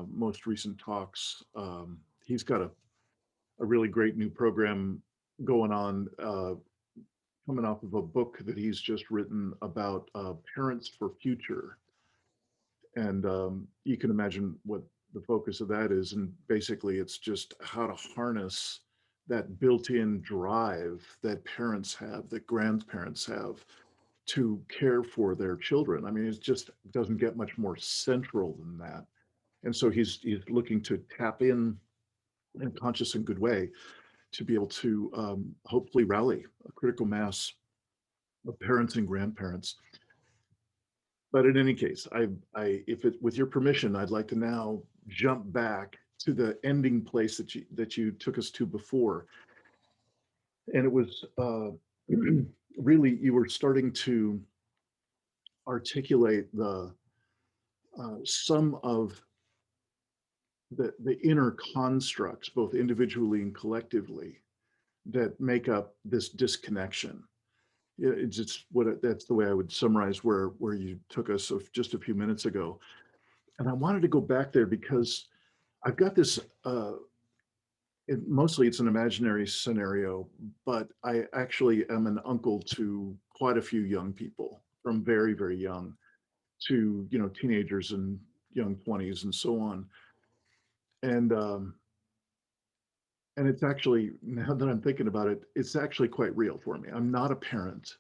most recent talks. He's got a really great new program going on, coming off of a book that he's just written about parents for future. And you can imagine what the focus of that is. And basically, it's just how to harness that built-in drive that parents have, that grandparents have, to care for their children. I mean, it just doesn't get much more central than that. And so he's looking to tap in a conscious and good way to be able to hopefully rally a critical mass of parents and grandparents. But in any case, with your permission, I'd like to now jump back to the ending place that you took us to before, and it was really, you were starting to articulate the some of the inner constructs, both individually and collectively, that make up this disconnection. Yeah, that's the way I would summarize where you took us of just a few minutes ago. And I wanted to go back there because I've got this, mostly it's an imaginary scenario, but I actually am an uncle to quite a few young people, from very, very young to, you know, teenagers and young 20s and so on. And it's actually, now that I'm thinking about it, it's actually quite real for me. I'm not a parent,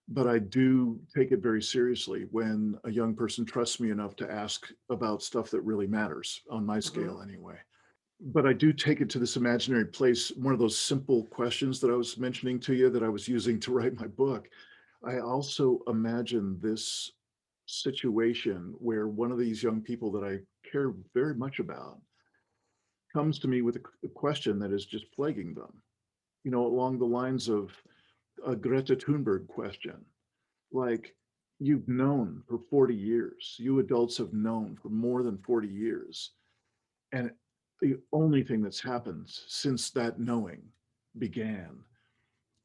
but I do take it very seriously when a young person trusts me enough to ask about stuff that really matters, on my scale anyway. but I do take it to this imaginary place. One of those simple questions that I was mentioning to you that I was using to write my book. I also imagine this situation where one of these young people that I care very much about comes to me with a question that is just plaguing them, along the lines of a Greta Thunberg question. Like, you've known for 40 years, you adults have known for more than 40 years. And the only thing that's happened since that knowing began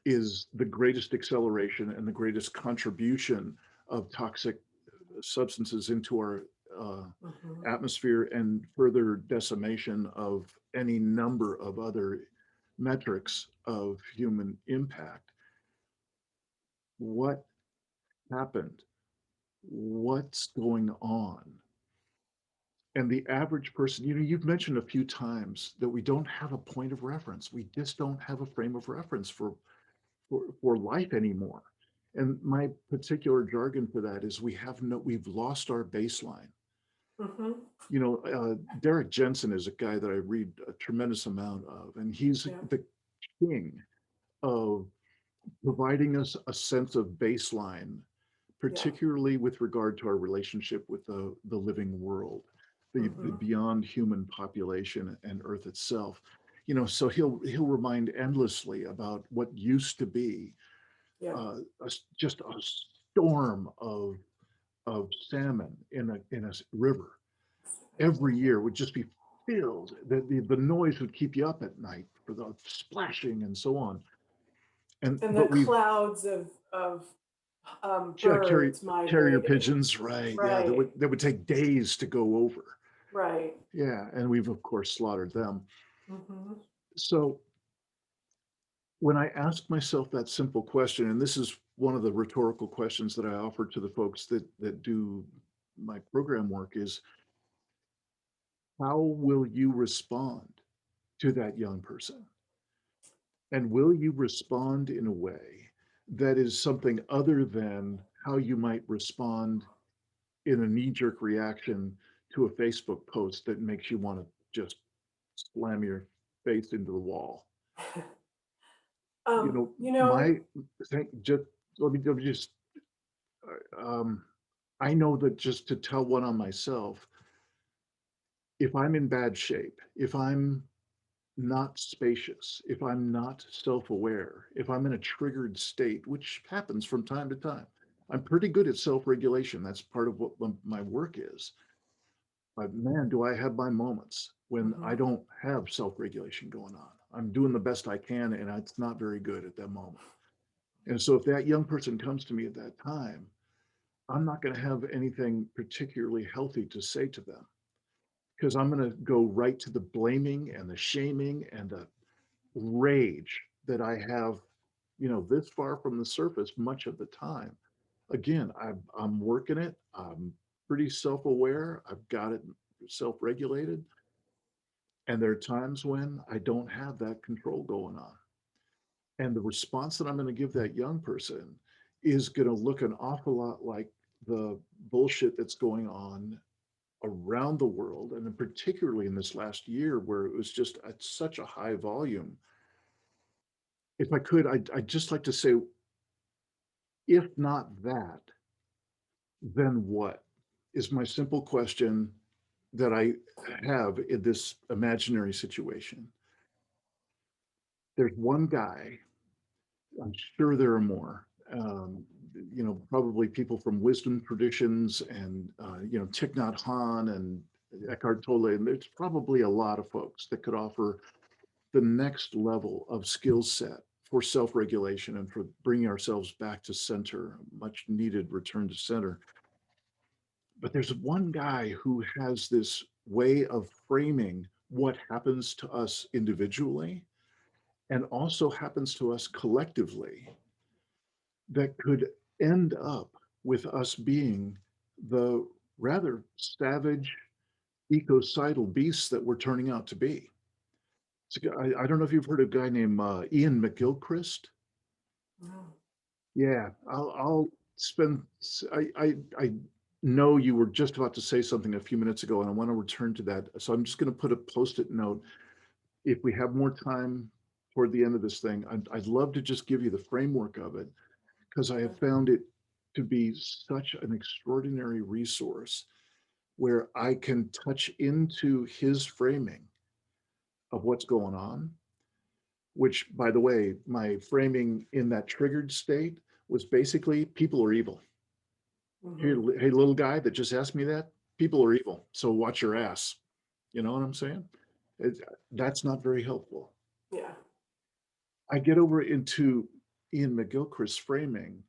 is the greatest acceleration and the greatest contribution of toxic substances into our atmosphere, and further decimation of any number of other metrics of human impact. What happened? What's going on? And the average person, you've mentioned a few times that we don't have a point of reference. We just don't have a frame of reference for life anymore. And my particular jargon for that is we've lost our baseline. Derek Jensen is a guy that I read a tremendous amount of, and he's the king of providing us a sense of baseline, particularly with regard to our relationship with the living world, the beyond human population and Earth itself. So he'll remind endlessly about what used to be just a storm of salmon in a river. Every year would just be filled. The noise would keep you up at night for the splashing and so on. And the clouds of birds migrating. Carrier pigeons, right? Yeah, that would take days to go over. Right. Yeah, and we've of course slaughtered them. So when I ask myself that simple question, and this is one of the rhetorical questions that I offer to the folks that do my program work, is how will you respond to that young person? And will you respond in a way that is something other than how you might respond in a knee-jerk reaction to a Facebook post that makes you want to just slam your face into the wall? Let me just, I know that just to tell one on myself, if I'm in bad shape, if I'm not spacious, if I'm not self-aware, if I'm in a triggered state, which happens from time to time, I'm pretty good at self-regulation. That's part of what my work is. But man, do I have my moments when I don't have self-regulation going on. I'm doing the best I can, and it's not very good at that moment. And so if that young person comes to me at that time, I'm not going to have anything particularly healthy to say to them, because I'm going to go right to the blaming and the shaming and the rage that I have, this far from the surface much of the time. Again, I'm working it. I'm pretty self-aware. I've got it self-regulated. And there are times when I don't have that control going on. And the response that I'm going to give that young person is going to look an awful lot like the bullshit that's going on around the world, and particularly in this last year where it was just at such a high volume. If I could, I'd just like to say, if not that, then what? Is my simple question that I have in this imaginary situation. There's one guy, I'm sure there are more, probably people from wisdom traditions and, Thich Nhat Hanh and Eckhart Tolle, and there's probably a lot of folks that could offer the next level of skill set for self-regulation and for bringing ourselves back to center, much needed return to center. But there's one guy who has this way of framing what happens to us individually and also happens to us collectively that could end up with us being the rather savage, ecocidal beasts that we're turning out to be. I don't know if you've heard of a guy named Iain McGilchrist. No. Yeah, I'll spend. I know you were just about to say something a few minutes ago, and I want to return to that. So I'm just going to put a post-it note if we have more time toward the end of this thing, I'd love to just give you the framework of it, because I have found it to be such an extraordinary resource where I can touch into his framing of what's going on, which, by the way, my framing in that triggered state was basically people are evil. Hey, Mhm. hey, little guy that just asked me that, people are evil. So watch your ass. You know what I'm saying? It, that's not very helpful. Yeah. I get over into Iain McGilchrist's framing,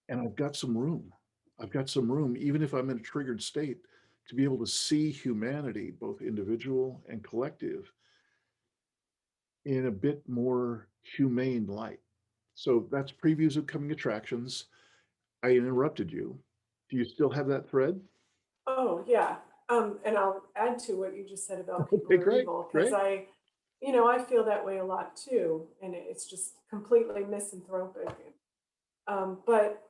and I've got some room. I've got some room, even if I'm in a triggered state, to be able to see humanity, both individual and collective, in a bit more humane light. So that's previews of coming attractions. I interrupted you. Do you still have that thread? Oh, yeah. And I'll add to what you just said about people Okay, are great, evil, because great. I feel that way a lot too, and it's just completely misanthropic. But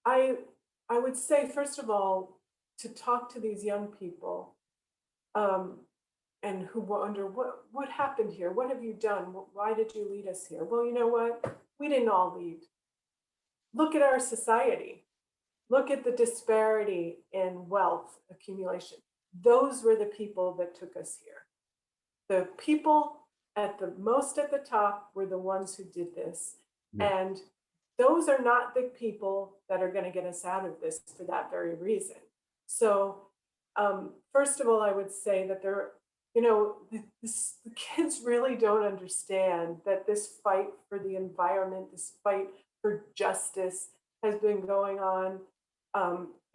I I would say, first of all, to talk to these young people, um, and who wonder what happened here, what have you done, why did you lead us here? Well, you know what? We didn't all lead. Look at our society. Look at the disparity in wealth accumulation. Those were the people that took us here. The people at the top were the ones who did this. Yeah. And those are not the people that are going to get us out of this for that very reason. So, first of all, I would say that the kids really don't understand that this fight for the environment, this fight for justice, has been going on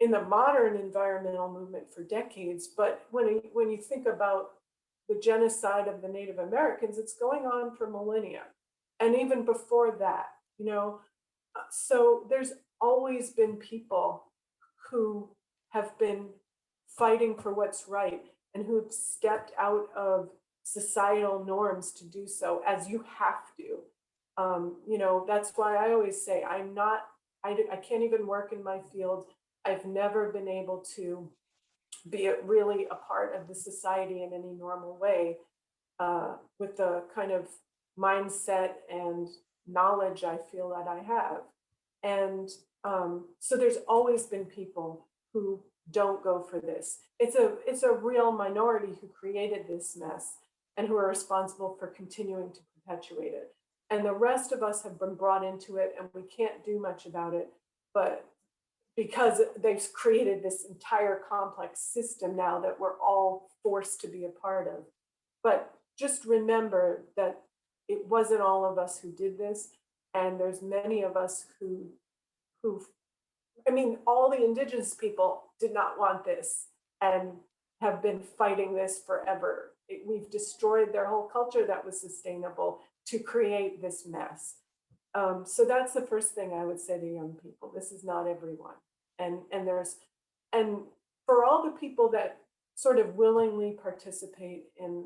in the modern environmental movement for decades. But when you think about the genocide of the Native Americans, it's going on for millennia. And even before that, so there's always been people who have been fighting for what's right and who have stepped out of societal norms to do so, as you have to. That's why I always say I can't even work in my field. I've never been able to be really a part of the society in any normal way, with the kind of mindset and knowledge I feel that I have. And so there's always been people who don't go for this. It's a real minority who created this mess and who are responsible for continuing to perpetuate it. And the rest of us have been brought into it, and we can't do much about it. But because they've created this entire complex system now that we're all forced to be a part of. But just remember that it wasn't all of us who did this, and there's many of us who I mean, all the indigenous people did not want this and have been fighting this forever. We've destroyed their whole culture that was sustainable to create this mess. So that's the first thing I would say to young people. This is not everyone, and for all the people that sort of willingly participate in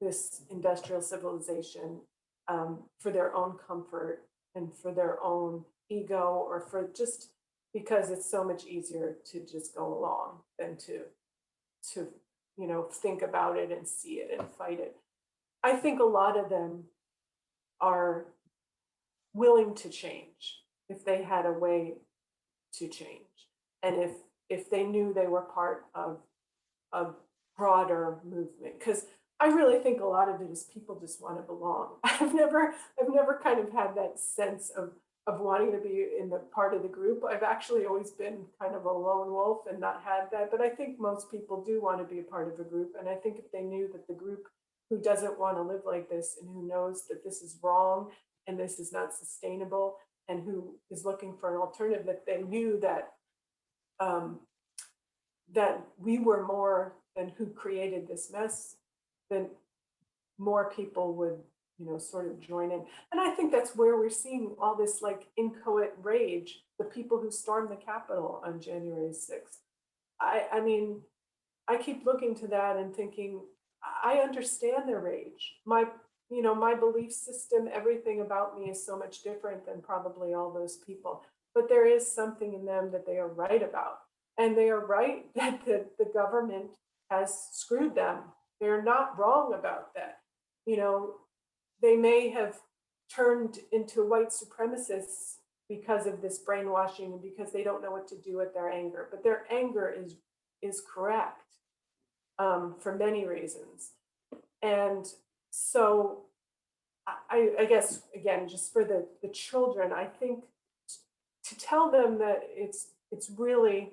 this industrial civilization, for their own comfort and for their own ego, or for just because it's so much easier to just go along than to think about it and see it and fight it. I think a lot of them are willing to change if they had a way to change, and if they knew they were part of a broader movement. Because I really think a lot of it is people just want to belong. I've never kind of had that sense of wanting to be in the part of the group. I've actually always been kind of a lone wolf and not had that. But I think most people do want to be a part of a group. And I think if they knew that the group who doesn't want to live like this and who knows that this is wrong and this is not sustainable and who is looking for an alternative, that they knew um, that we were more than who created this mess, then more people would, sort of join in. And I think that's where we're seeing all this like inchoate rage, the people who stormed the Capitol on January 6th. I mean, I keep looking to that and thinking, I understand their rage. My belief system, everything about me is so much different than probably all those people. But there is something in them that they are right about. And they are right that the government has screwed them. they're not wrong about that. You know, they may have turned into white supremacists because of this brainwashing and because they don't know what to do with their anger. But their anger is correct for many reasons. And so I guess, again, just for the children, I think to tell them that it's really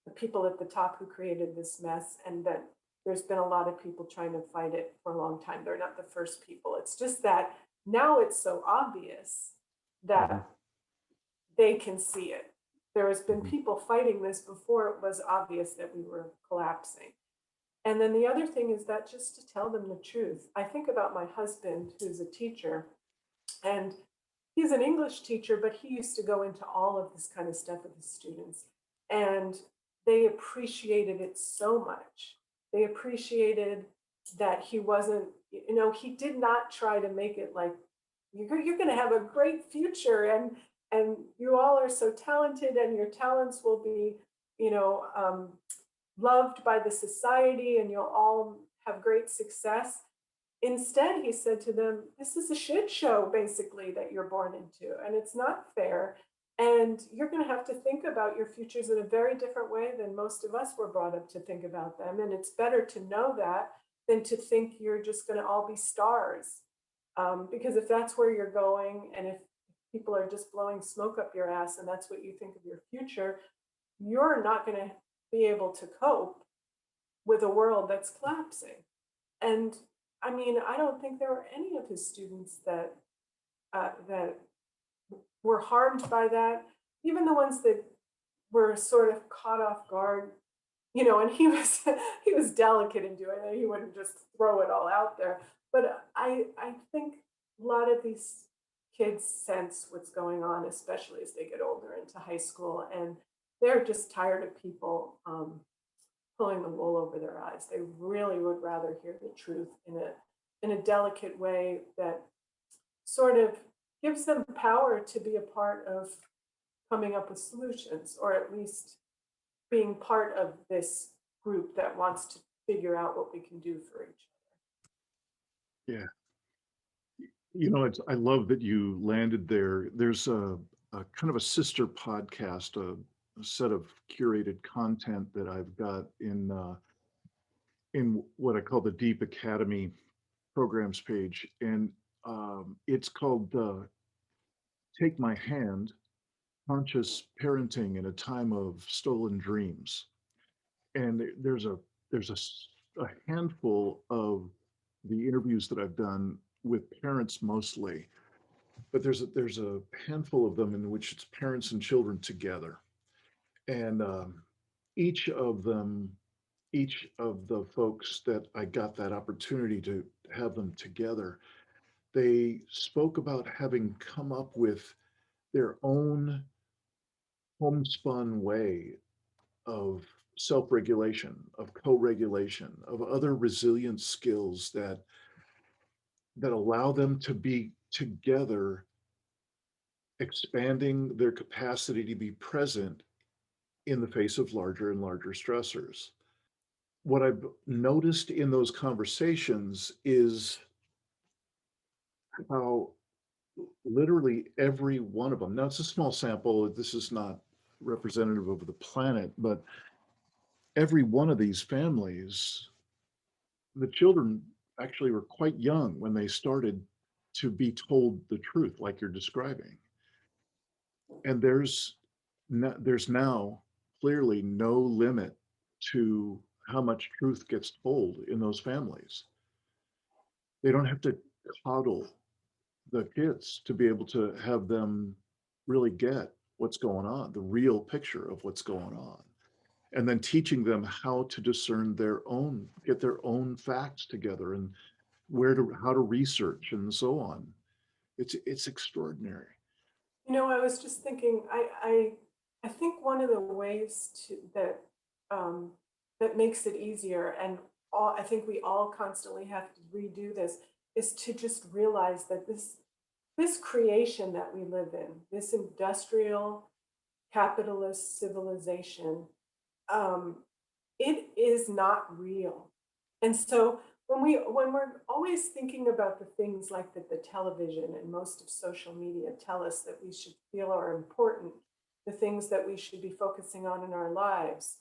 the people at the top who created this mess, and that there's been a lot of people trying to fight it for a long time. They're not the first people. It's just that now it's so obvious that they can see it. There has been people fighting this before it was obvious that we were collapsing. And then the other thing is that just to tell them the truth. I think about my husband, who's a teacher, and he's an English teacher, but he used to go into all of this kind of stuff with his students. And they appreciated it so much. They appreciated that he wasn't, he did not try to make it like, you're going to have a great future, and you all are so talented, and your talents will be, loved by the society, and you'll all have great success. Instead, he said to them, this is a shit show, basically, that you're born into, and it's not fair. And you're going to have to think about your futures in a very different way than most of us were brought up to think about them. And it's better to know that than to think you're just going to all be stars. Because if that's where you're going, and if people are just blowing smoke up your ass, and that's what you think of your future, you're not going to be able to cope with a world that's collapsing. And I mean, I don't think there were any of his students that were harmed by that. Even the ones that were sort of caught off guard, and he was delicate in doing it. He wouldn't just throw it all out there. But I think a lot of these kids sense what's going on, especially as they get older into high school, and they're just tired of people pulling the wool over their eyes. They really would rather hear the truth in a delicate way that sort of gives them power to be a part of coming up with solutions, or at least being part of this group that wants to figure out what we can do for each other. Yeah. I love that you landed there. There's a kind of a sister podcast, a set of curated content that I've got in what I call the Deep Academy programs page, and it's called "Take My Hand: Conscious Parenting in a Time of Stolen Dreams." And there's a handful of the interviews that I've done with parents mostly, but there's a handful of them in which it's parents and children together, and each of the folks that I got that opportunity to have them together, they spoke about having come up with their own homespun way of self-regulation, of co-regulation, of other resilience skills that allow them to be together, expanding their capacity to be present in the face of larger and larger stressors. What I've noticed in those conversations is how literally every one of them, now it's a small sample, this is not representative of the planet, but every one of these families, the children actually were quite young when they started to be told the truth, like you're describing. And there's now clearly no limit to how much truth gets told in those families. They don't have to coddle the kids to be able to have them really get what's going on, the real picture of what's going on. And then teaching them how to discern get their own facts together, and how to research and so on. It's extraordinary. I was just thinking, I think one of the ways that makes it easier, and I think we all constantly have to redo this, is to just realize that this creation that we live in, this industrial capitalist civilization, it is not real. And so when we're always thinking about the things like that the television and most of social media tell us that we should feel are important, the things that we should be focusing on in our lives,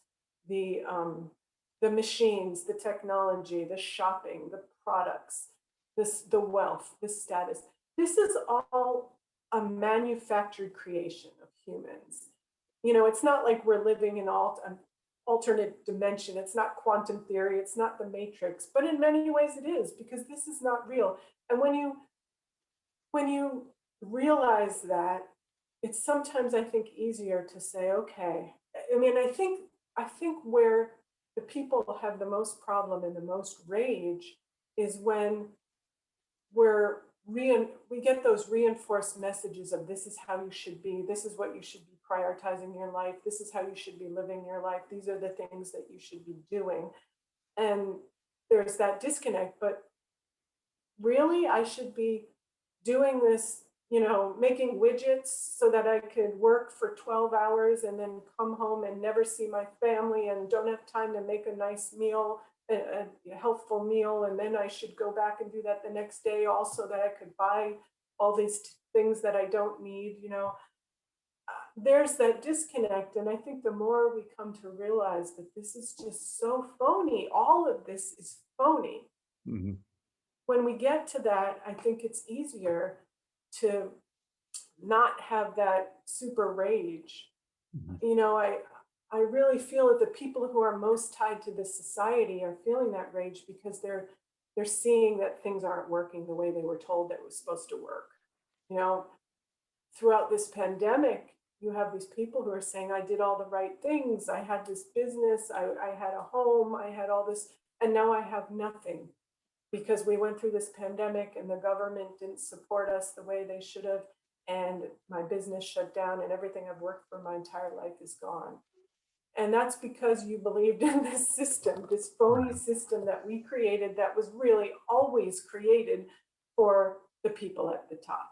the um, the machines, the technology, the shopping, the products, the wealth, the status. This is all a manufactured creation of humans. It's not like we're living in an alternate dimension. It's not quantum theory. It's not the matrix, but in many ways it is, because this is not real. And when you realize that, it's sometimes, I think, easier to say, okay. I mean, I think where the people have the most problem and the most rage is when we get those reinforced messages of, this is how you should be, this is what you should be prioritizing in your life, this is how you should be living your life, these are the things that you should be doing. And there's that disconnect. But really, I should be doing this, making widgets so that I could work for 12 hours and then come home and never see my family and don't have time to make a nice meal, a healthful meal. And then I should go back and do that the next day also, that I could buy all these things that I don't need. There's that disconnect. And I think the more we come to realize that this is just so phony, all of this is phony. Mhm. When we get to that, I think it's easier to not have that super rage. Mhm. I really feel that the people who are most tied to this society are feeling that rage because they're seeing that things aren't working the way they were told that it was supposed to work. You know, Throughout this pandemic, you have these people who are saying, I did all the right things. I had this business, I had a home, I had all this, and now I have nothing because we went through this pandemic and the government didn't support us the way they should have. And my business shut down and everything I've worked for my entire life is gone. And that's because you believed in this system, this phony Right. system that we created, that was really always created for the people at the top.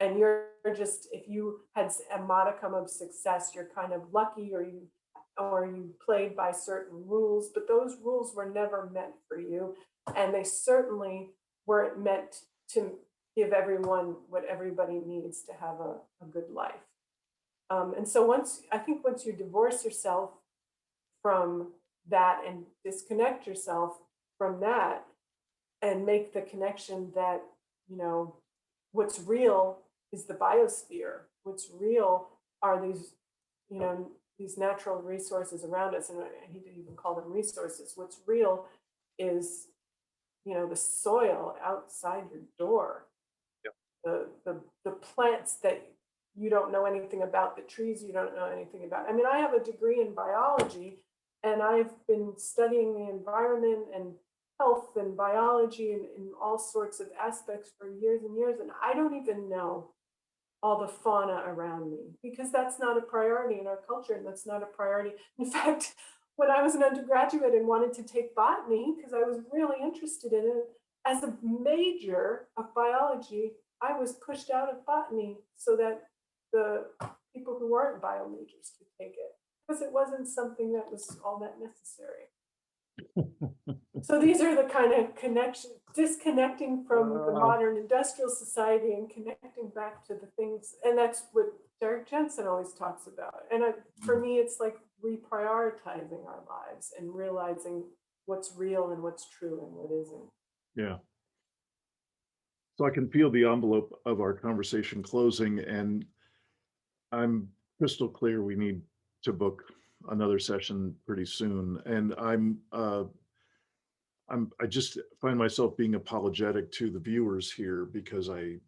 And you're just, if you had a modicum of success, you're kind of lucky, or you played by certain rules, but those rules were never meant for you. And they certainly weren't meant to give everyone what everybody needs to have a good life. And so once you divorce yourself from that and disconnect yourself from that and make the connection that, you know, what's real is the biosphere. What's real are these natural resources around us. And I hate to even call them resources. What's real is, the soil outside your door, Yep. the plants that you don't know anything about, the trees you don't know anything about. I mean, I have a degree in biology, and I've been studying the environment and health and biology and all sorts of aspects for years and years, and I don't even know all the fauna around me because that's not a priority in our culture, and that's not a priority. In fact, when I was an undergraduate and wanted to take botany because I was really interested in it as a major of biology, I was pushed out of botany so that the people who weren't bio majors could take it because it wasn't something that was all that necessary. So these are the kind of connections, disconnecting from the Uh, modern industrial society and connecting back to the things. And that's what Derek Jensen always talks about. And for me, it's like reprioritizing our lives and realizing what's real and what's true and what isn't. yeah. So I can feel the envelope of our conversation closing, and I'm crystal clear we need to book another session pretty soon. And I just find myself being apologetic to the viewers here because I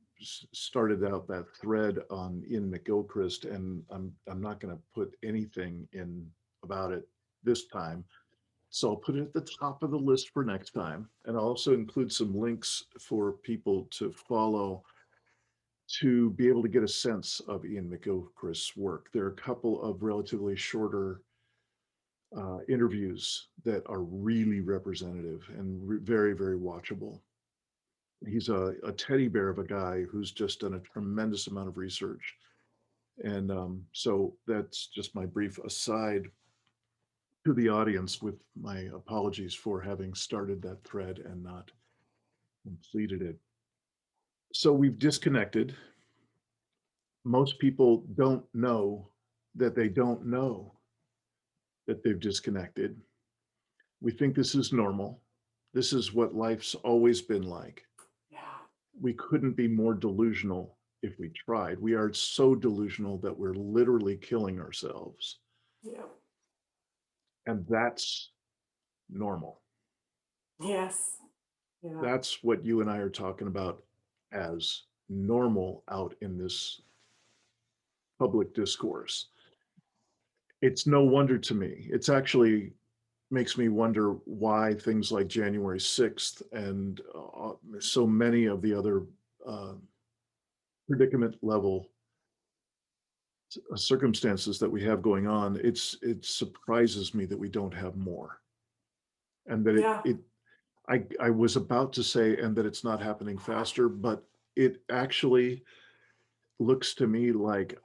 started out that thread on Iain McGilchrist, and I'm not going to put anything in about it this time. So I'll put it at the top of the list for next time, and I'll also include some links for people to follow to be able to get a sense of Iain McGilchrist's work. There are a couple of relatively shorter interviews that are really representative and very, very watchable. He's a teddy bear of a guy who's just done a tremendous amount of research. And so that's just my brief aside to the audience with my apologies for having started that thread and not completed it. So we've disconnected. Most people don't know that they don't know that they've disconnected. We think this is normal. This is what life's always been like. Yeah. We couldn't be more delusional if we tried. We are so delusional that we're literally killing ourselves. Yeah. And that's normal. Yes. Yeah. That's what you and I are talking about as normal out in this public discourse. It's no wonder to me. It's actually makes me wonder why things like January 6th and so many of the other uh, predicament level circumstances that we have going on, it surprises me that we don't have more. And that Yeah. I was about to say, and that it's not happening faster, but it actually looks to me like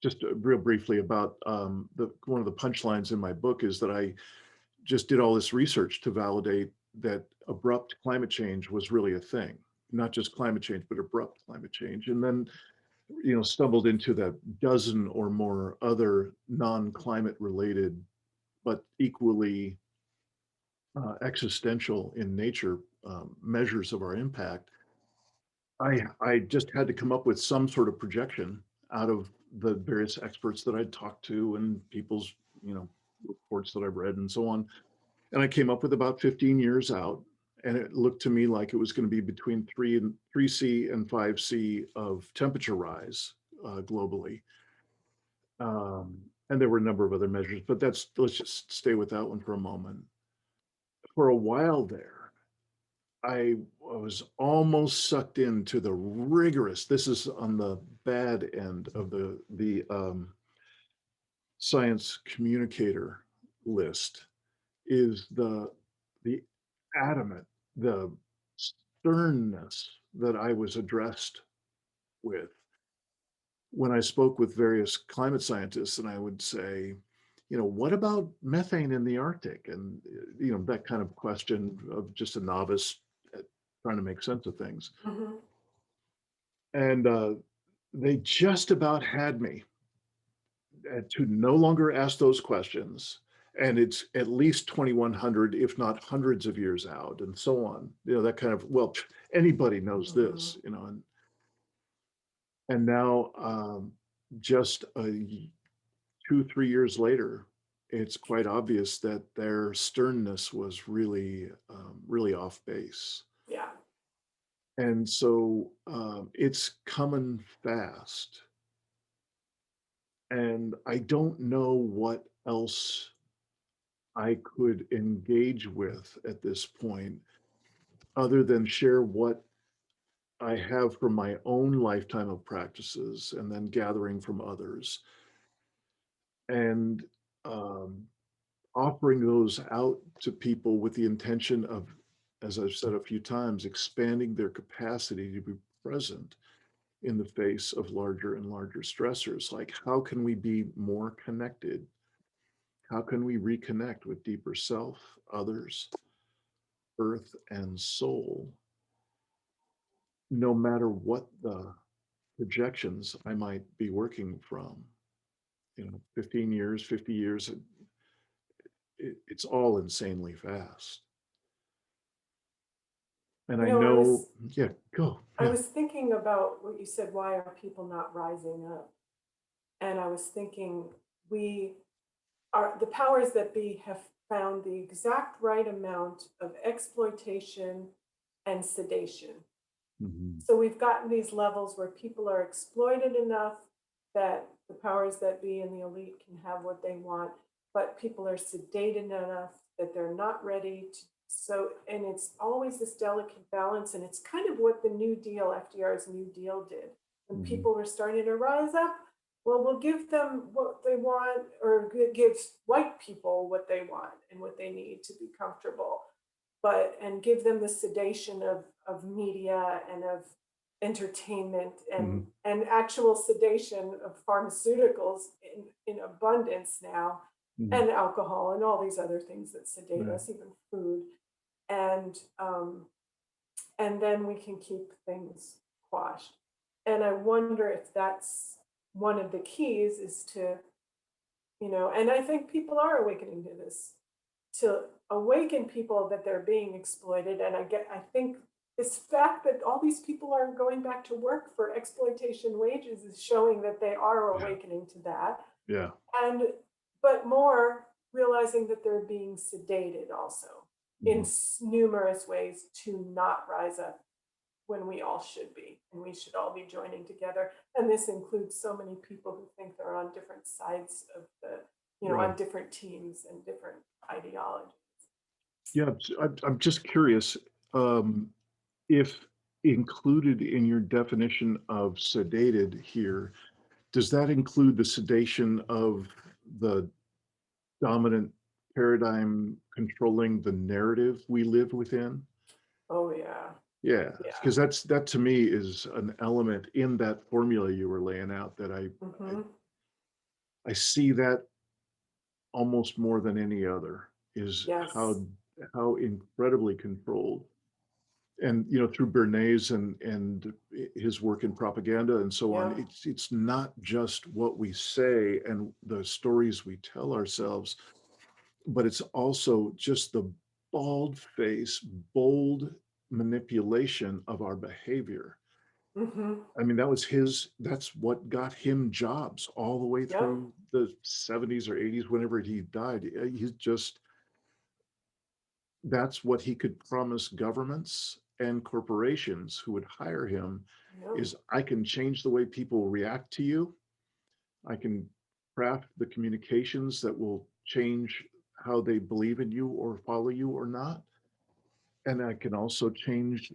just real briefly about one of the punchlines in my book is that I just did all this research to validate that abrupt climate change was really a thing, not just climate change, but abrupt climate change. And then, stumbled into that dozen or more other non-climate related, but equally existential in nature measures of our impact. I just had to come up with some sort of projection out of the various experts that I'd talked to and people's, reports that I've read and so on. And I came up with about 15 years out, and it looked to me like it was going to be between 3C and 5C of temperature rise globally. And there were a number of other measures, but let's just stay with that one for a moment. For a while there, I was almost sucked into the rigorous. This is on the bad end of the science communicator list. Is the adamant, the sternness that I was addressed with when I spoke with various climate scientists, and I would say, what about methane in the Arctic? And, that kind of question of just a novice trying to make sense of things. Mm-hmm. And they just about had me to no longer ask those questions. And it's at least 2100, if not hundreds of years out, and so on. That kind of, well, anybody knows this, and now just 2-3 years later, it's quite obvious that their sternness was really, really off base. Yeah. And so it's coming fast. And I don't know what else I could engage with at this point other than share what I have from my own lifetime of practices and then gathering from others and um, offering those out to people with the intention of, as I've said a few times, expanding their capacity to be present in the face of larger and larger stressors. Like, how can we be more connected? How can we reconnect with deeper self, others, earth, and soul, no matter what the projections I might be working from? 15 years, 50 years, it's all insanely fast. And I I know, was yeah, go. I Yeah. was thinking about what you said, why are people not rising up? And I was thinking we are the powers that be have found the exact right amount of exploitation and sedation. Mhm. So we've gotten these levels where people are exploited enough that the powers that be and the elite can have what they want, but people are sedated enough that they're not ready to. So, and it's always this delicate balance. And it's kind of what the New Deal, FDR's New Deal did. When Mhm. people were starting to rise up, well, we'll give them what they want, or give white people what they want and what they need to be comfortable, and give them the sedation of media and of entertainment and Mhm. actual sedation of pharmaceuticals in abundance now. Mhm. and alcohol and all these other things that sedate Right. us, even food. And then we can keep things quashed. And I wonder if that's one of the keys is to, and I think people are awakening to this, to awaken people that they're being exploited. And I think this fact that all these people aren't going back to work for exploitation wages is showing that they are Yeah. awakening to that. Yeah. And, but more realizing that they're being sedated also in Mhm. numerous ways to not rise up when we all should be, and we should all be joining together. And this includes so many people who think they're on different sides of the, Right. on different teams and different ideologies. Yeah. I'm just curious, um, if included in your definition of sedated here, does that include the sedation of the dominant paradigm controlling the narrative we live within? Oh yeah, Yeah, yeah. because that to me is an element in that formula you were laying out that I, Hmm. I see that almost more than any other is Yes. how incredibly controlled. And through Bernays and his work in propaganda and so on, Yeah. it's not just what we say and the stories we tell ourselves, but it's also just the bald face, bold manipulation of our behavior. Hmm. I mean, that's what got him jobs all the way Yep. through the 70s or 80s, whenever he died. He's just, that's what he could promise governments and corporations who would hire him Yep. is, I can change the way people react to you. I can craft the communications that will change how they believe in you or follow you or not. And I can also change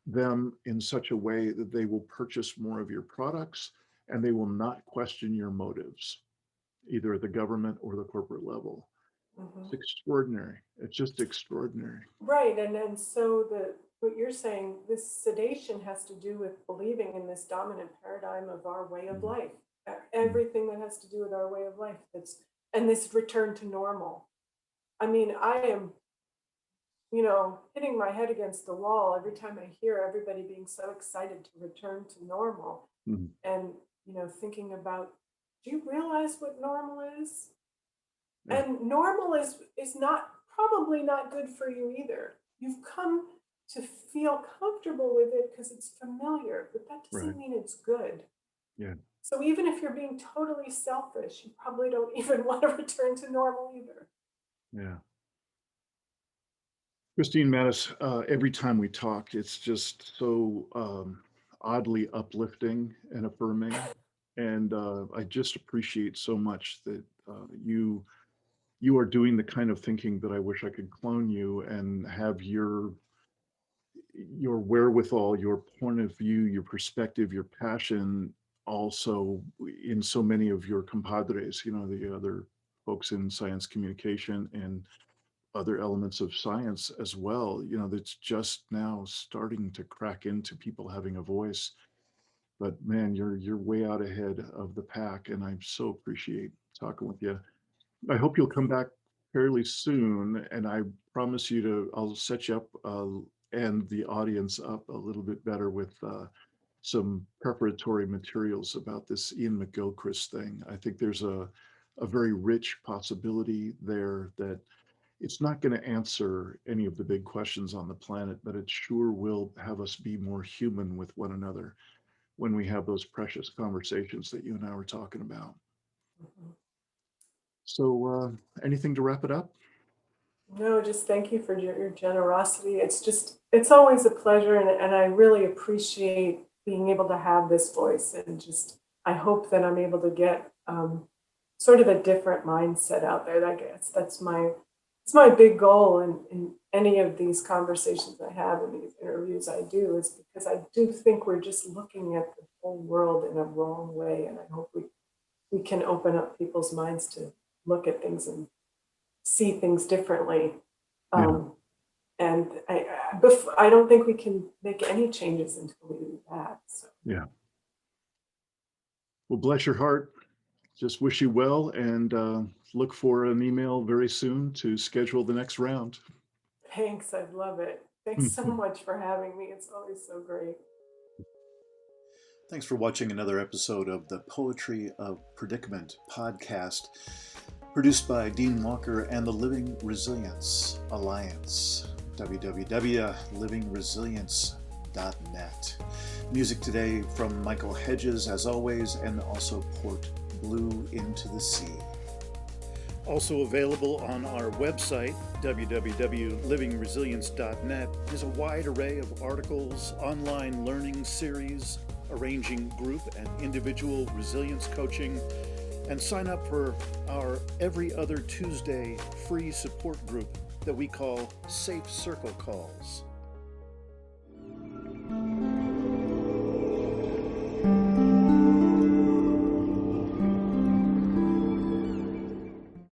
them in such a way that they will purchase more of your products and they will not question your motives, either at the government or the corporate level. It's Hmm. extraordinary. It's just extraordinary. Right. And then so what you're saying, this sedation has to do with believing in this dominant paradigm of our way of Mhm. life. Mhm. Everything that has to do with our way of life, and this return to normal. I mean, I am, hitting my head against the wall every time I hear everybody being so excited to return to normal. Mhm. And, thinking about, do you realize what normal is? Yeah. And normal is not, probably not good for you either. You've come to feel comfortable with it because it's familiar, but that Right. doesn't mean it's good. Yeah. So even if you're being totally selfish, you probably don't even want to return to normal either. Yeah. Kristine Mattis, every time we talk, it's just so oddly uplifting and affirming. And I just appreciate so much that you are doing the kind of thinking that I wish I could clone you and have your wherewithal, your point of view, your perspective, your passion, also in so many of your compadres, the other folks in science communication and other elements of science as well, that's just now starting to crack into people having a voice. But man, you're way out ahead of the pack, and I so appreciate talking with you. I hope you'll come back fairly soon, and I promise you I'll set you up and the audience up a little bit better with some preparatory materials about this Iain McGilchrist thing. I think there's a very rich possibility there that it's not going to answer any of the big questions on the planet, but it sure will have us be more human with one another when we have those precious conversations that you and I were talking about. Mhm. So, anything to wrap it up? No, just thank you for your generosity. It's always a pleasure. And I really appreciate being able to have this voice. And just, I hope that I'm able to get sort of a different mindset out there. I guess it's my big goal in any of these conversations I have and these interviews I do, is because I do think we're just looking at the whole world in a wrong way. And I hope we can open up people's minds to look at things and see things differently. Yeah, Um, and I don't think we can make any changes until we do that. So, yeah. Well, bless your heart. Just wish you well, and look for an email very soon to schedule the next round. Thanks, I'd love it. Thanks so much for having me. It's always so great. Thanks for watching another episode of the Poetry of Predicament podcast, produced by Dean Walker and the Living Resilience Alliance, www.livingresilience.net. Music today from Michael Hedges, as always, and also Port Blue Into the Sea. Also available on our website, www.livingresilience.net, is a wide array of articles, online learning series, arranging group and individual resilience coaching, and sign up for our every other Tuesday free support group that we call Safe Circle Calls.